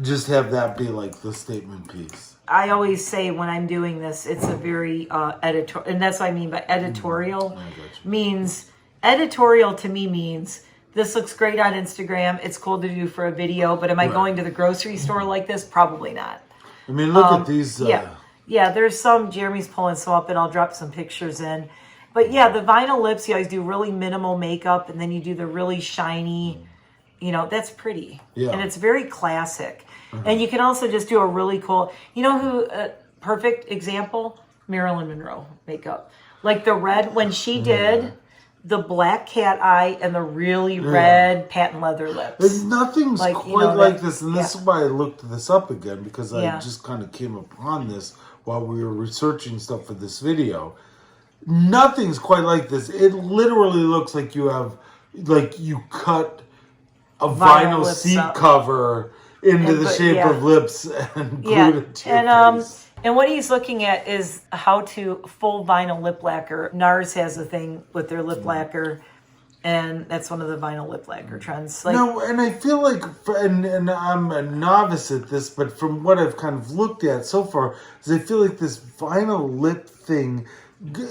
Speaker 2: just have that be like the statement piece.
Speaker 1: I always say when I'm doing this, it's a very editorial, and that's what I mean by editorial. Means editorial to me means this looks great on Instagram. It's cool to do for a video, but am I going to the grocery store like this? Probably not.
Speaker 2: I mean, look at these.
Speaker 1: Yeah. There's some. Jeremy's pulling some up, and I'll drop some pictures in. But yeah, the vinyl lips, you always do really minimal makeup, and then you do the really shiny. You know, that's pretty. Yeah. And it's very classic. And you can also just do a really cool, you know who, perfect example? Marilyn Monroe makeup. Like the red, when she did the black cat eye and the really red patent leather lips.
Speaker 2: And nothing's like, quite like this. And this is why I looked this up again, because I just kind of came upon this while we were researching stuff for this video. Nothing's quite like this. It literally looks like you have, like you cut a vinyl seat cover into the shape of lips and glued it to your face.
Speaker 1: And what he's looking at is how to full vinyl lip lacquer. NARS has a thing with their lip lacquer, and that's one of the vinyl lip lacquer trends. Like,
Speaker 2: no, and I feel like, and I'm a novice at this, but from what I've kind of looked at so far, is I feel like this vinyl lip thing,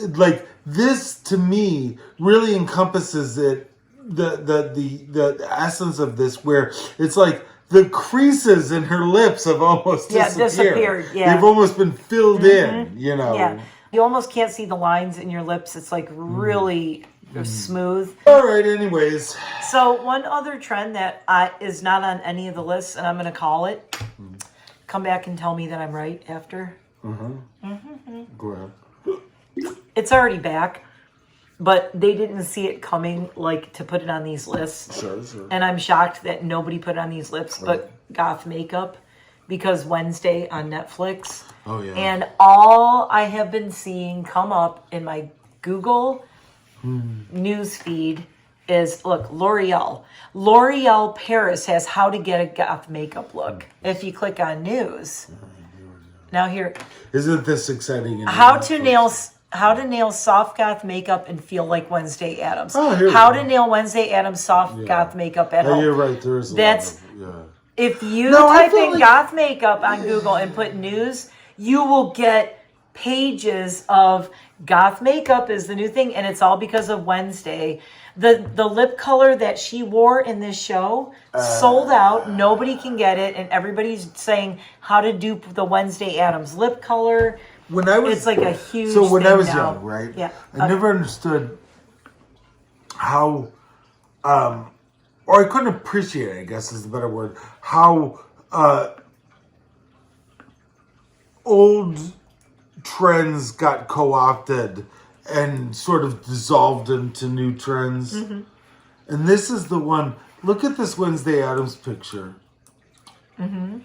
Speaker 2: like this to me, really encompasses it. The essence of this, where it's like the creases in her lips have almost disappeared. Yeah. They've almost been filled in, you know.
Speaker 1: Yeah. You almost can't see the lines in your lips. It's like really smooth.
Speaker 2: All right, anyways.
Speaker 1: So one other trend that is not on any of the lists, and I'm going to call it. Come back and tell me that I'm right after.
Speaker 2: Go ahead.
Speaker 1: It's already back. But they didn't see it coming, like, to put it on these lists.
Speaker 2: Sure.
Speaker 1: And I'm shocked that nobody put it on these lists but goth makeup, because Wednesday on Netflix.
Speaker 2: Oh, yeah.
Speaker 1: And all I have been seeing come up in my Google news feed is, look, L'Oreal. L'Oreal Paris has how to get a goth makeup look. If you click on news. Now here.
Speaker 2: Isn't this exciting?
Speaker 1: How to nail soft goth makeup and feel like Wednesday Addams.
Speaker 2: Oh,
Speaker 1: how to nail Wednesday Addams soft goth makeup at home.
Speaker 2: You're right. There is.
Speaker 1: If you type in goth makeup on Google and put news, you will get pages of goth makeup is the new thing, and it's all because of Wednesday. The lip color that she wore in this show sold out. Nobody can get it, and everybody's saying how to dupe the Wednesday Addams lip color. It's like a huge
Speaker 2: So when
Speaker 1: thing
Speaker 2: I was
Speaker 1: now.
Speaker 2: young, right?
Speaker 1: Yeah.
Speaker 2: I never understood how, or I couldn't appreciate it, I guess is the better word, how old trends got co-opted and sort of dissolved into new trends. And this is the one. Look at this Wednesday Addams picture. And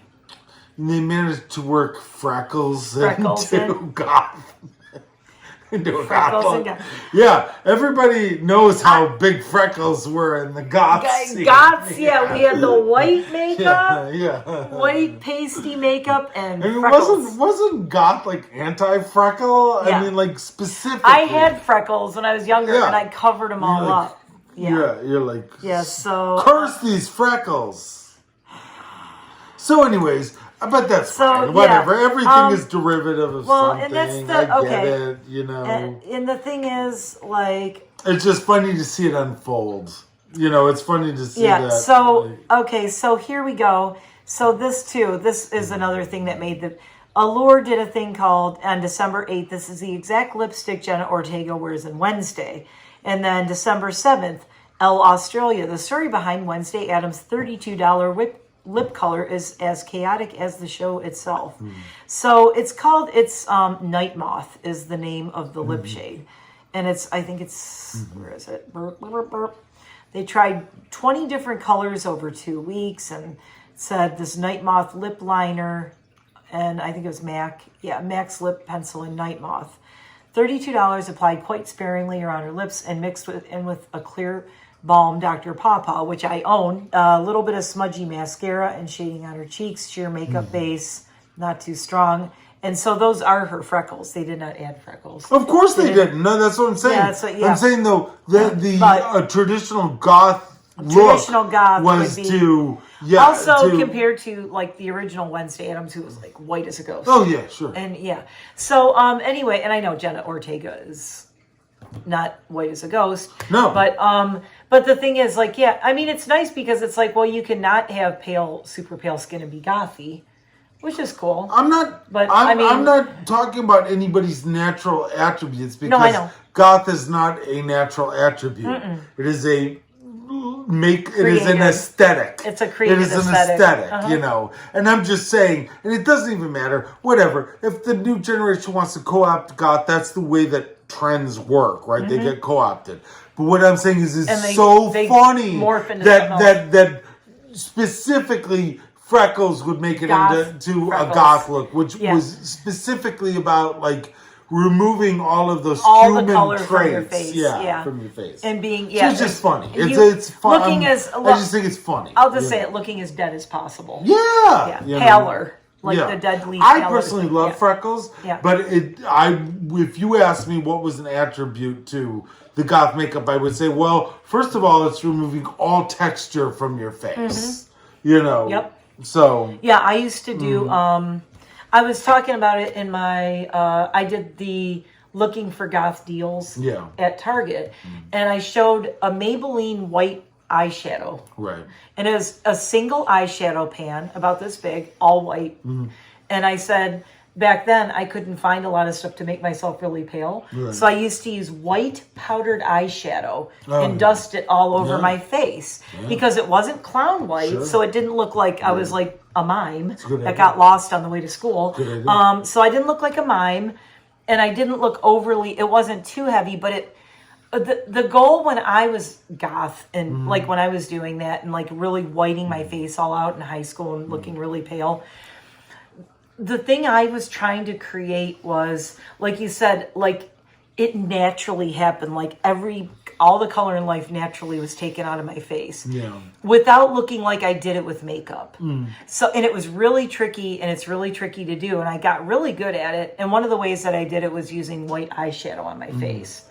Speaker 2: they managed to work freckles into goth. Into a goth. Yeah, everybody knows how big freckles were in the goth scene.
Speaker 1: Goths, we had the white makeup, white pasty makeup, and freckles.
Speaker 2: Wasn't goth like anti-freckle?
Speaker 1: Yeah.
Speaker 2: I mean, like specifically.
Speaker 1: I had freckles when I was younger, and I covered them all up.
Speaker 2: Yeah, you're like,
Speaker 1: so
Speaker 2: curse these freckles. So, anyways. But that's fine. Whatever. Everything is derivative of something. And that's I get it, you know.
Speaker 1: And the thing is, like,
Speaker 2: it's just funny to see it unfold. You know, it's funny to see that.
Speaker 1: So, so here we go. So this is another thing that made Allure did a thing called, on December 8th, this is the exact lipstick Jenna Ortega wears in Wednesday. And then December 7th, Elle Australia. The story behind Wednesday Addams' $32 lip color is as chaotic as the show itself. So it's called, Night Moth is the name of the lip shade. And I think it's, where is it? Burp, burp, burp. They tried 20 different colors over 2 weeks and said this Night Moth lip liner, and I think it was MAC. Yeah, MAC's lip pencil in Night Moth. $32 applied quite sparingly around her lips and mixed with a clear balm Dr. Pawpaw, which I own. A little bit of smudgy mascara and shading on her cheeks. Sheer makeup base, not too strong. And so those are her freckles. They did not add freckles.
Speaker 2: Of course they didn't. No, that's what I'm saying. I'm saying though the traditional goth look was to
Speaker 1: compared to like the original Wednesday Addams, who was like white as a ghost.
Speaker 2: Oh yeah, sure.
Speaker 1: And yeah. So anyway, and I know Jenna Ortega is not white as a ghost.
Speaker 2: No.
Speaker 1: But the thing is, like, yeah, I mean, it's nice because it's like, well, you cannot have super pale skin and be gothy. Which is cool.
Speaker 2: I'm not talking about anybody's natural attributes because
Speaker 1: I know.
Speaker 2: goth is not a natural attribute. It is an aesthetic.
Speaker 1: It's a creative aesthetic.
Speaker 2: It is an aesthetic, you know. And I'm just saying, and it doesn't even matter, whatever. If the new generation wants to co-opt goth, that's the way that trends work, right? They get co-opted. But what I'm saying is it's so funny that specifically freckles would make it into a goth look, which was specifically about like removing all of those human
Speaker 1: the color
Speaker 2: traits
Speaker 1: from your face,
Speaker 2: from your face,
Speaker 1: and being
Speaker 2: so it's just funny. It's fun.
Speaker 1: Looking
Speaker 2: I just think it's funny.
Speaker 1: I'll just say it, looking as dead as possible.
Speaker 2: Yeah,
Speaker 1: paler, like the deadly.
Speaker 2: I personally love freckles, but if you ask me what was an attribute to the goth makeup, I would say, well, first of all, it's removing all texture from your face. You know.
Speaker 1: Yep.
Speaker 2: So
Speaker 1: yeah, I used to do. I was talking about it in my. I did the looking for goth deals at Target, and I showed a Maybelline white eyeshadow.
Speaker 2: Right. And
Speaker 1: it was a single eyeshadow pan about this big, all white, and I said. Back then, I couldn't find a lot of stuff to make myself really pale. Right. So I used to use white powdered eyeshadow and dust it all over my face because it wasn't clown white, so it didn't look like I was like a mime that got lost on the way to school. So I didn't look like a mime, and I didn't look overly, it wasn't too heavy, but the goal when I was goth and like when I was doing that and like really whiting my face all out in high school and looking really pale, the thing I was trying to create was, like you said, like it naturally happened. Like all the color in life naturally was taken out of my face without looking like I did it with makeup. So, and it was really tricky, and it's really tricky to do. And I got really good at it. And one of the ways that I did it was using white eyeshadow on my face.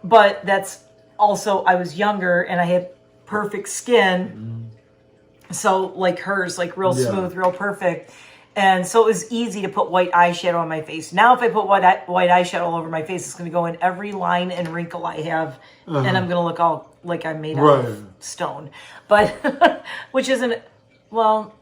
Speaker 1: But that's also, I was younger and I had perfect skin. So like hers, like real smooth, real perfect. And so it was easy to put white eyeshadow on my face. Now, if I put white eyeshadow all over my face, it's going to go in every line and wrinkle I have, and I'm going to look all like I'm made out of stone. But, which isn't, well,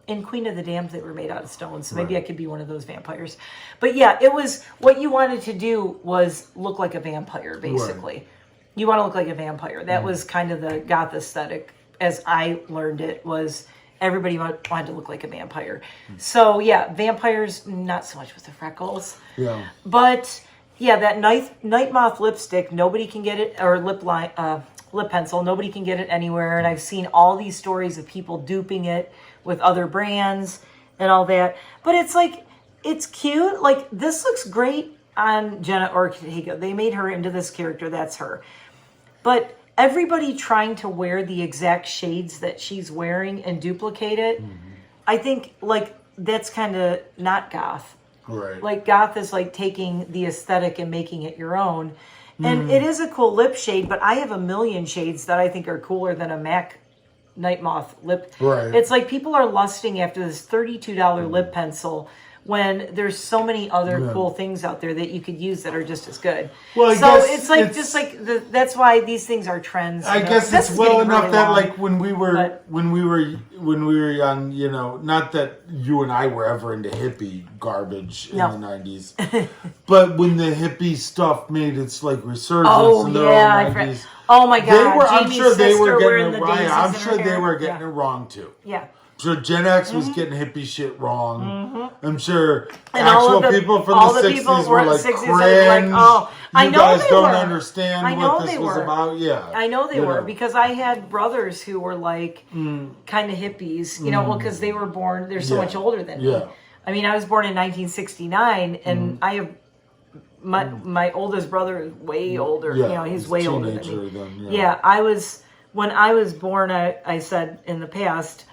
Speaker 1: in Queen of the Damned, they were made out of stone, so maybe I could be one of those vampires. But yeah, it was, what you wanted to do was look like a vampire, basically. Right. You want to look like a vampire. That was kind of the goth aesthetic, as I learned it, was... Everybody wanted to look like a vampire. So, yeah, vampires, not so much with the freckles. Yeah. But, yeah, that Night Moth lipstick, nobody can get it, or lip pencil, nobody can get it anywhere. And I've seen all these stories of people duping it with other brands and all that. But it's like, it's cute. Like, this looks great on Jenna Ortega. They made her into this character. That's her. But... everybody trying to wear the exact shades that she's wearing and duplicate it, I think, like, that's kind of not goth. Right. Like, goth is, like, taking the aesthetic and making it your own. And it is a cool lip shade, but I have a million shades that I think are cooler than a MAC Night Moth lip. Right. It's like people are lusting after this $32 lip pencil when there's so many other cool things out there that you could use that are just as good.
Speaker 2: Well,
Speaker 1: It's like that's why these things are trends.
Speaker 2: I guess it's well enough that like when we were young, you know, not that you and I were ever into hippie garbage in the 90s, but when the hippie stuff made its like resurgence in the early 90s.
Speaker 1: Oh my God!
Speaker 2: I'm sure they were getting it right. I'm sure they were getting it wrong too.
Speaker 1: Yeah.
Speaker 2: I'm sure Gen X was getting hippie shit wrong. I'm sure
Speaker 1: and
Speaker 2: actual people from the 60s were like cringe.
Speaker 1: I know
Speaker 2: you guys
Speaker 1: they
Speaker 2: don't
Speaker 1: were.
Speaker 2: understand what this was about. Yeah,
Speaker 1: I know they were because I had brothers who were like kind of hippies. You know, well, because they were born. They're so much older than me. I mean, I was born in 1969, and I have. My oldest brother is way older. You know, he's way older than me. Then, when I was born, I said in the past,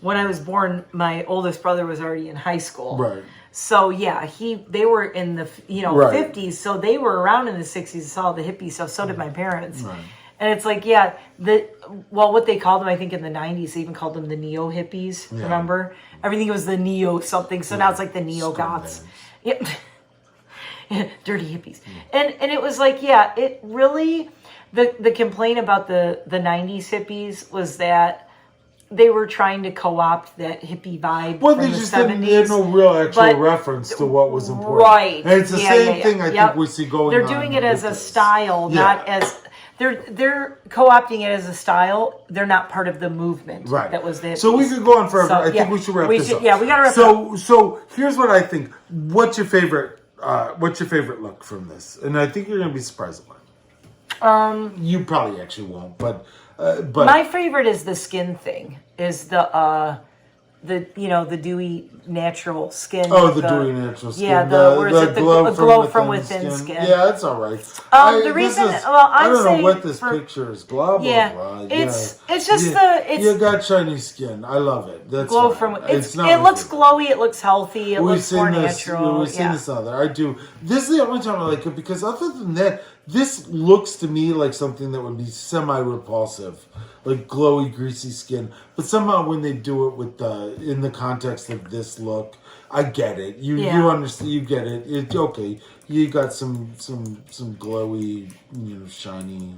Speaker 1: when I was born, my oldest brother was already in high school. Right. So they were in the 50s, so they were around in the 60s, saw the hippie stuff. So did my parents. Right. And it's like, what they called them, I think in the 90s, they even called them the neo hippies. Yeah. Remember, everything was the neo something. So now it's like the neo goths. Yep. Dirty hippies. And it was like, it really, the complaint about the 90s hippies was that they were trying to co-opt that hippie vibe from the 70s.
Speaker 2: They had no real actual reference to what was important.
Speaker 1: Right.
Speaker 2: And it's the same thing I think we see going on.
Speaker 1: They're doing it as a style, not as... They're co-opting it as a style. They're not part of the movement. Right. That was the...
Speaker 2: So we could go on forever. So, I think we should wrap this up.
Speaker 1: Yeah, we got to wrap it up.
Speaker 2: So here's what I think. What's your favorite look from this? And I think you're going to be surprised by it. You probably actually won't, but
Speaker 1: my favorite is the skin thing. Is the dewy natural skin.
Speaker 2: Oh, the dewy natural skin.
Speaker 1: Yeah, the glow from within skin.
Speaker 2: Yeah, it's all right.
Speaker 1: The reason,
Speaker 2: I don't know what this picture is. Blah blah blah.
Speaker 1: It's just
Speaker 2: you got shiny skin. I love it. That's
Speaker 1: glow
Speaker 2: fine.
Speaker 1: from. It looks glowy. It looks healthy. It looks more natural.
Speaker 2: We've seen this other. I do. This is the only time I like it because other than that, this looks to me like something that would be semi-repulsive, like glowy, greasy skin. But somehow when they do it with in the context of this look, I get it. You understand. You get it. It's okay. You got some glowy, shiny,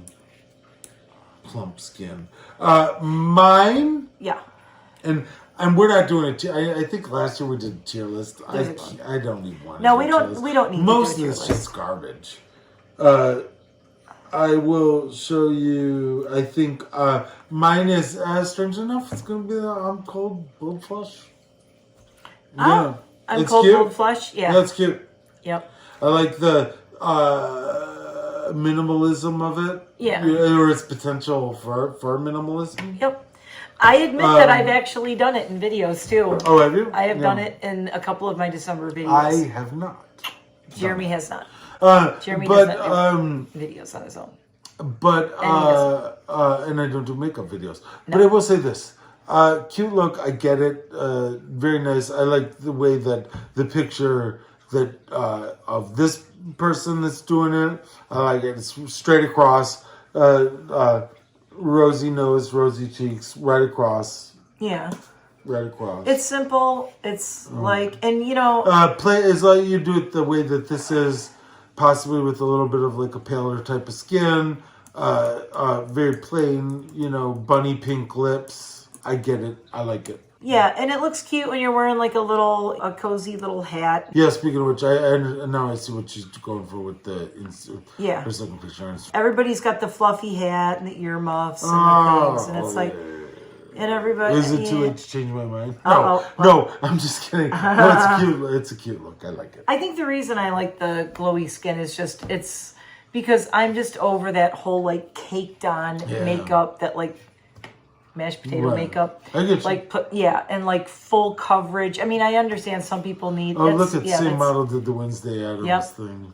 Speaker 2: plump skin. Mine.
Speaker 1: Yeah.
Speaker 2: And we're not doing it. I think last year we did a tier list. I don't even want to.
Speaker 1: No, we don't. We don't need.
Speaker 2: Most of it's just garbage. I will show you. I think mine is strange enough. It's going to be the I'm Cold Bold Flush.
Speaker 1: Yeah, I'm Cold Bold Flush. Yeah,
Speaker 2: that's cute.
Speaker 1: Yep.
Speaker 2: I like the minimalism of it.
Speaker 1: Yeah.
Speaker 2: Or its potential for minimalism.
Speaker 1: Yep. I admit that I've actually done it in videos too.
Speaker 2: Oh, have you?
Speaker 1: I have done it in a couple of my December videos.
Speaker 2: I have not.
Speaker 1: Jeremy has not. Jeremy
Speaker 2: does
Speaker 1: not do videos on his own.
Speaker 2: But and I don't do makeup videos. No. But I will say this: cute look. I get it. Very nice. I like the way that the picture that of this person that's doing it. I like it. It's straight across. Rosy nose, rosy cheeks, right across.
Speaker 1: Yeah.
Speaker 2: Right across.
Speaker 1: It's simple. It's like, and
Speaker 2: play is like you do it the way that this is, possibly with a little bit of like a paler type of skin. Very plain, bunny pink lips. I get it. I like it.
Speaker 1: Yeah, and it looks cute when you're wearing like a cozy little hat.
Speaker 2: Yeah, speaking of which, now I see what she's going for with the Insta.
Speaker 1: Yeah.
Speaker 2: There's like a picture on
Speaker 1: Everybody's got the fluffy hat and the earmuffs and the things, and it's like, and everybody.
Speaker 2: Is it too late to change my mind? No, I'm just kidding. No, it's cute. It's a cute look. I like it.
Speaker 1: I think the reason I like the glowy skin is just it's because I'm just over that whole like caked on makeup that like. Mashed potato makeup,
Speaker 2: I get you.
Speaker 1: Like and like full coverage. I mean, I understand some people need.
Speaker 2: Oh, look at the same model did the Wednesday Addams thing.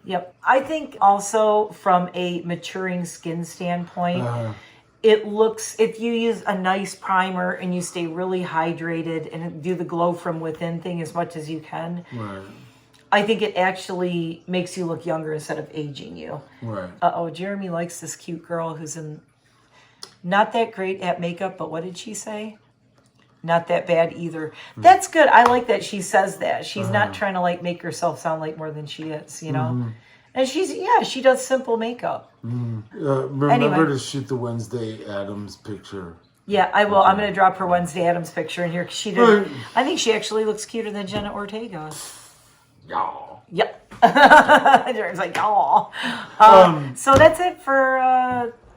Speaker 1: Yep, I think also from a maturing skin standpoint, it looks if you use a nice primer and you stay really hydrated and do the glow from within thing as much as you can.
Speaker 2: Right.
Speaker 1: I think it actually makes you look younger instead of aging you.
Speaker 2: Right.
Speaker 1: Jeremy likes this cute girl who's in. Not that great at makeup, but what did she say? not that bad either. That's good. I like that she says that. She's not trying to like make herself sound like more than she is, you know? And she does simple makeup.
Speaker 2: Remember to shoot the Wednesday Addams picture.
Speaker 1: Yeah, I will. I'm going to drop her Wednesday Addams picture in here because she did. I think she actually looks cuter than Jenna Ortega.
Speaker 2: Y'all.
Speaker 1: Yep. Jared's like, oh. So that's it for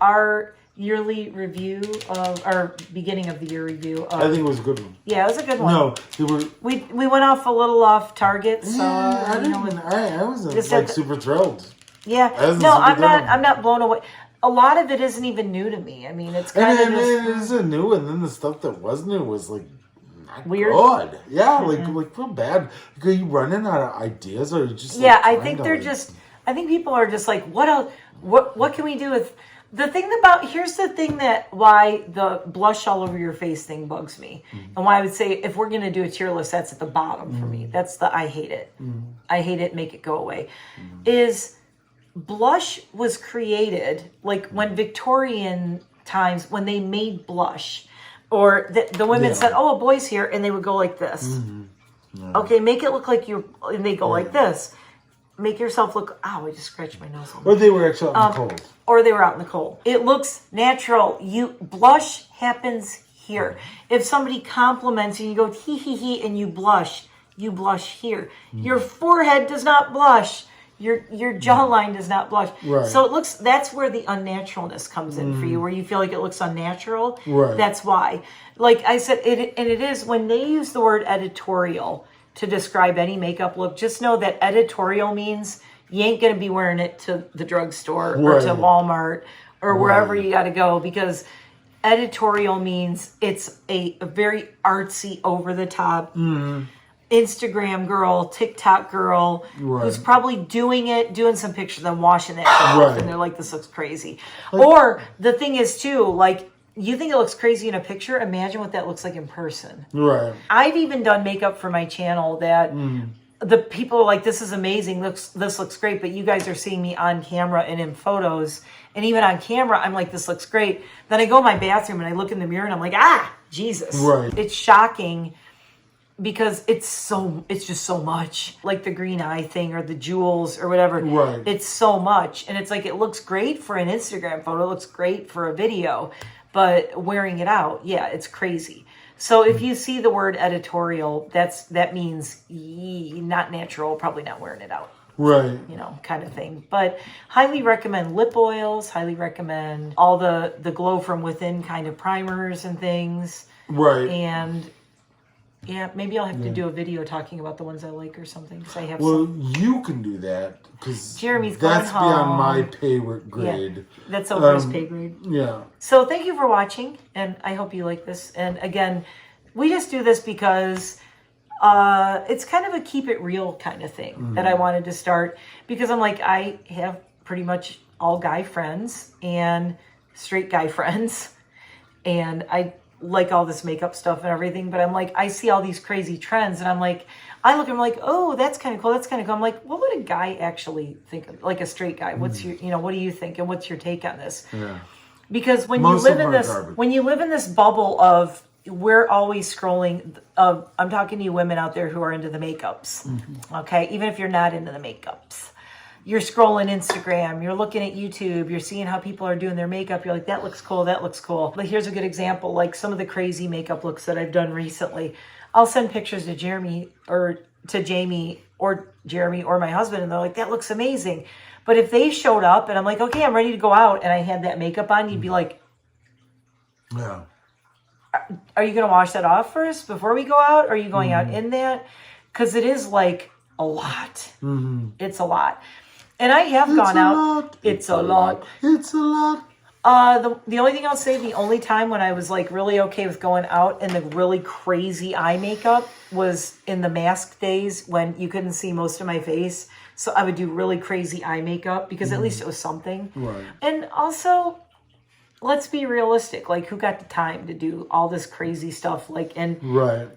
Speaker 1: our yearly review of our beginning of the year review.
Speaker 2: I think it was a good one.
Speaker 1: Yeah, it was a good one.
Speaker 2: No, they were.
Speaker 1: We went off a little off target, so
Speaker 2: I wasn't super thrilled.
Speaker 1: Yeah, no, I'm not blown away. A lot of it isn't even new to me. I mean, it's kind of
Speaker 2: it isn't new, and then the stuff that was new was like not
Speaker 1: weird.
Speaker 2: Good. Yeah, like feel bad. Are you running out of ideas, or are you just
Speaker 1: I think they're just. I think people are just like, what else? What can we do with the thing about? Here's the thing that why the blush all over your face thing bugs me, and why I would say if we're gonna do a tier list, that's at the bottom for me. That's the I hate it. I hate it. Make it go away. Is blush was created like when Victorian times when they made blush, or the women said, "Oh, a boy's here," and they would go like this. Okay, make it look like you, and they go like this. Make yourself look. Ow! I just scratched my nose.
Speaker 2: Or they were actually out in the cold.
Speaker 1: Or they were out in the cold. It looks natural. Blush happens here. If somebody compliments you, you go hee hee hee, and you blush here. Your forehead does not blush. Your jawline does not blush.
Speaker 2: Right.
Speaker 1: So it looks, that's where the unnaturalness comes in for you, where you feel like it looks unnatural.
Speaker 2: Right.
Speaker 1: That's why. Like I said, it is, when they use the word editorial to describe any makeup look, just know that editorial means you ain't going to be wearing it to the drugstore or to Walmart or wherever you got to go, because editorial means it's a very artsy, over the top Instagram girl, TikTok girl, who's probably doing some pictures, then washing that shit off, and they're like, this looks crazy. Or the thing is too, like, you think it looks crazy in a picture, imagine what that looks like in person. Right. I've even done makeup for my channel that the people are like, this is amazing, this looks great, but you guys are seeing me on camera and in photos, and even on camera, I'm like, this looks great. Then I go in my bathroom and I look in the mirror and I'm like, Jesus. Right. It's shocking. Because it's just so much, like the green eye thing or the jewels or whatever. Right. It's so much. And it's like, it looks great for an Instagram photo. It looks great for a video. But wearing it out, it's crazy. So if you see the word editorial, that means not natural, probably not wearing it out. Right. You know, kind of thing. But highly recommend lip oils. Highly recommend all the glow from within kind of primers and things. Right. And... yeah, maybe I'll have to do a video talking about the ones I like or something, because I have
Speaker 2: you can do that, because
Speaker 1: Jeremy's
Speaker 2: that's
Speaker 1: going home.
Speaker 2: Beyond my pay grade.
Speaker 1: Yeah, that's over his pay grade. Yeah. So thank you for watching, and I hope you like this. And again, we just do this because it's kind of a keep it real kind of thing that I wanted to start, because I'm like, I have pretty much all guy friends and straight guy friends, and I like all this makeup stuff and everything, but I'm like, I see all these crazy trends, and I'm like, I look and I'm like, oh, that's kind of cool. That's kind of cool. I'm like, what would a guy actually think of, like a straight guy? What's your, what do you think? And what's your take on this? Yeah. Because when you live in this bubble of, we're always scrolling, I'm talking to you women out there who are into the makeups. Okay. Even if you're not into the makeups, you're scrolling Instagram, you're looking at YouTube, you're seeing how people are doing their makeup. You're like, that looks cool, that looks cool. But here's a good example, like some of the crazy makeup looks that I've done recently. I'll send pictures to Jeremy or to Jamie or Jeremy or my husband, and they're like, that looks amazing. But if they showed up and I'm like, okay, I'm ready to go out, and I had that makeup on, you'd be like, yeah. Are you going to wash that off first before we go out? Or are you going out in that? Because it is like a lot. It's a lot. And I have gone out. It's a lot. It's a lot. The only thing I'll say, the only time when I was like really okay with going out in the really crazy eye makeup was in the mask days, when you couldn't see most of my face. So I would do really crazy eye makeup, because at least it was something. Right. And also, let's be realistic. Like, who got the time to do all this crazy stuff? Like, and right.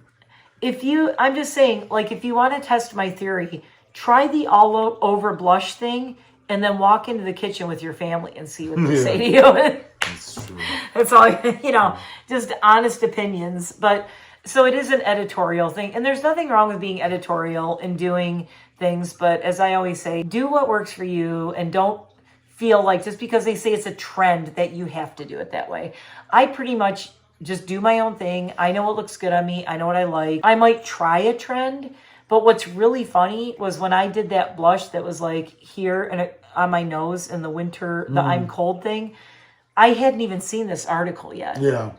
Speaker 1: I'm just saying, like, if you want to test my theory, try the all over blush thing, and then walk into the kitchen with your family and see what they say to you. That's true. That's all, just honest opinions. But So it is an editorial thing, and there's nothing wrong with being editorial and doing things, but as I always say, do what works for you, and don't feel like just because they say it's a trend that you have to do it that way. I pretty much just do my own thing. I know what looks good on me. I know what I like. I might try a trend, but what's really funny was when I did that blush that was like here and on my nose in the winter, the I'm cold thing, I hadn't even seen this article yet.
Speaker 2: Yeah.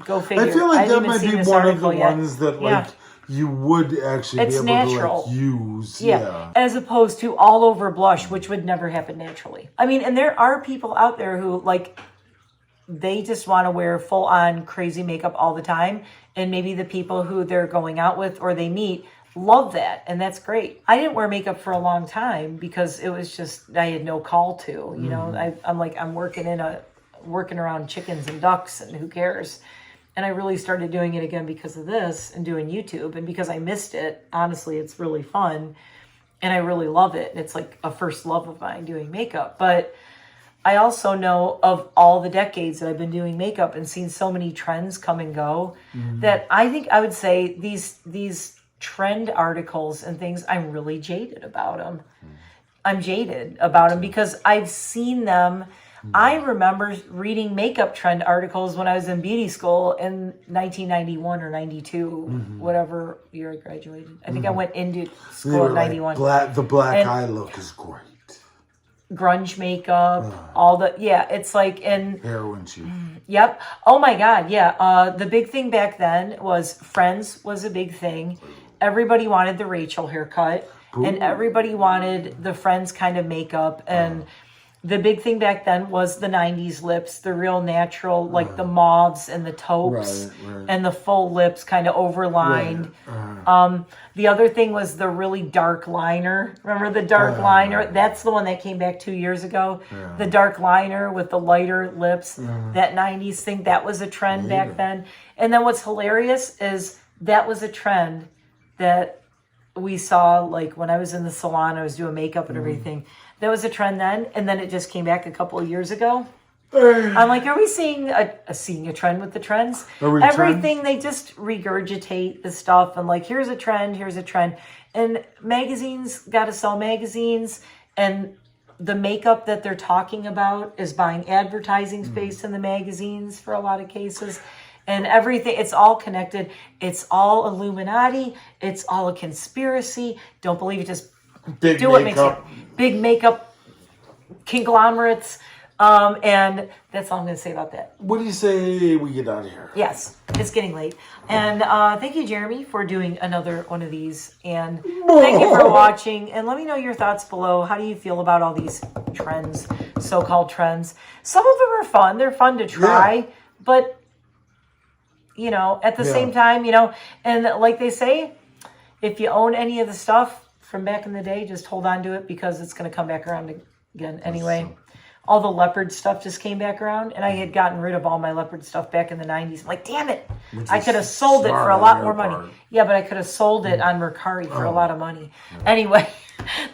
Speaker 1: Go figure.
Speaker 2: I feel like that might be one of the ones that like you would actually be able
Speaker 1: natural.
Speaker 2: to like use.
Speaker 1: Yeah. As opposed to all over blush, which would never happen naturally. I mean, and there are people out there who like, they just want to wear full on crazy makeup all the time. And maybe the people who they're going out with or they meet love that. And that's great. I didn't wear makeup for a long time because it was just, I had no call to, you know, I'm like, I'm working around chickens and ducks and who cares? And I really started doing it again because of this and doing YouTube, and because I missed it. Honestly, it's really fun and I really love it. It's like a first love of mine, doing makeup. But I also know of all the decades that I've been doing makeup and seen so many trends come and go that I think I would say these trend articles and things, I'm really jaded about them. I'm jaded about them because I've seen them. I remember reading makeup trend articles when I was in beauty school in 1991 or 92, whatever year I graduated. I think I went into school in 91.
Speaker 2: The black eye look is great.
Speaker 1: Grunge makeup, all the, it's like in...
Speaker 2: Heroin chic.
Speaker 1: Yep. Oh my God, yeah. The big thing back then was Friends was a big thing. Everybody wanted the Rachel haircut. Ooh. And everybody wanted the Friends kind of makeup. And the big thing back then was the 90s lips, the real natural, like the mauves and the taupes and the full lips kind of overlined. The other thing was the really dark liner. Remember the dark liner? That's the one that came back 2 years ago. The dark liner with the lighter lips. That 90s thing, that was a trend back then. And then what's hilarious is that was a trend that we saw, like when I was in the salon, I was doing makeup and everything. That was a trend then, and then it just came back a couple of years ago. I'm like, are we seeing a trend with the trends? Everything, they just regurgitate the stuff and like, here's a trend. And magazines got to sell magazines, and the makeup that they're talking about is buying advertising space in the magazines for a lot of cases. And everything, it's all connected. It's all Illuminati. It's all a conspiracy. Don't believe it, just
Speaker 2: big
Speaker 1: do what makes you. Big makeup conglomerates. And that's all I'm going to say about that.
Speaker 2: What do you say we get out of here?
Speaker 1: Yes, it's getting late. And thank you, Jeremy, for doing another one of these. And thank you for watching. And let me know your thoughts below. How do you feel about all these trends, so-called trends? Some of them are fun. They're fun to try. But, you know, at the same time, you know, and like they say, if you own any of the stuff from back in the day, just hold on to it because it's going to come back around again anyway. All the leopard stuff just came back around, and I had gotten rid of all my leopard stuff back in the 90s. I'm like, damn it. I could have sold it for a lot more money. Yeah, but I could have sold it on Mercari for a lot of money. Anyway,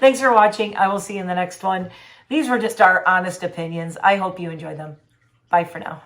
Speaker 1: thanks for watching. I will see you in the next one. These were just our honest opinions. I hope you enjoyed them. Bye for now.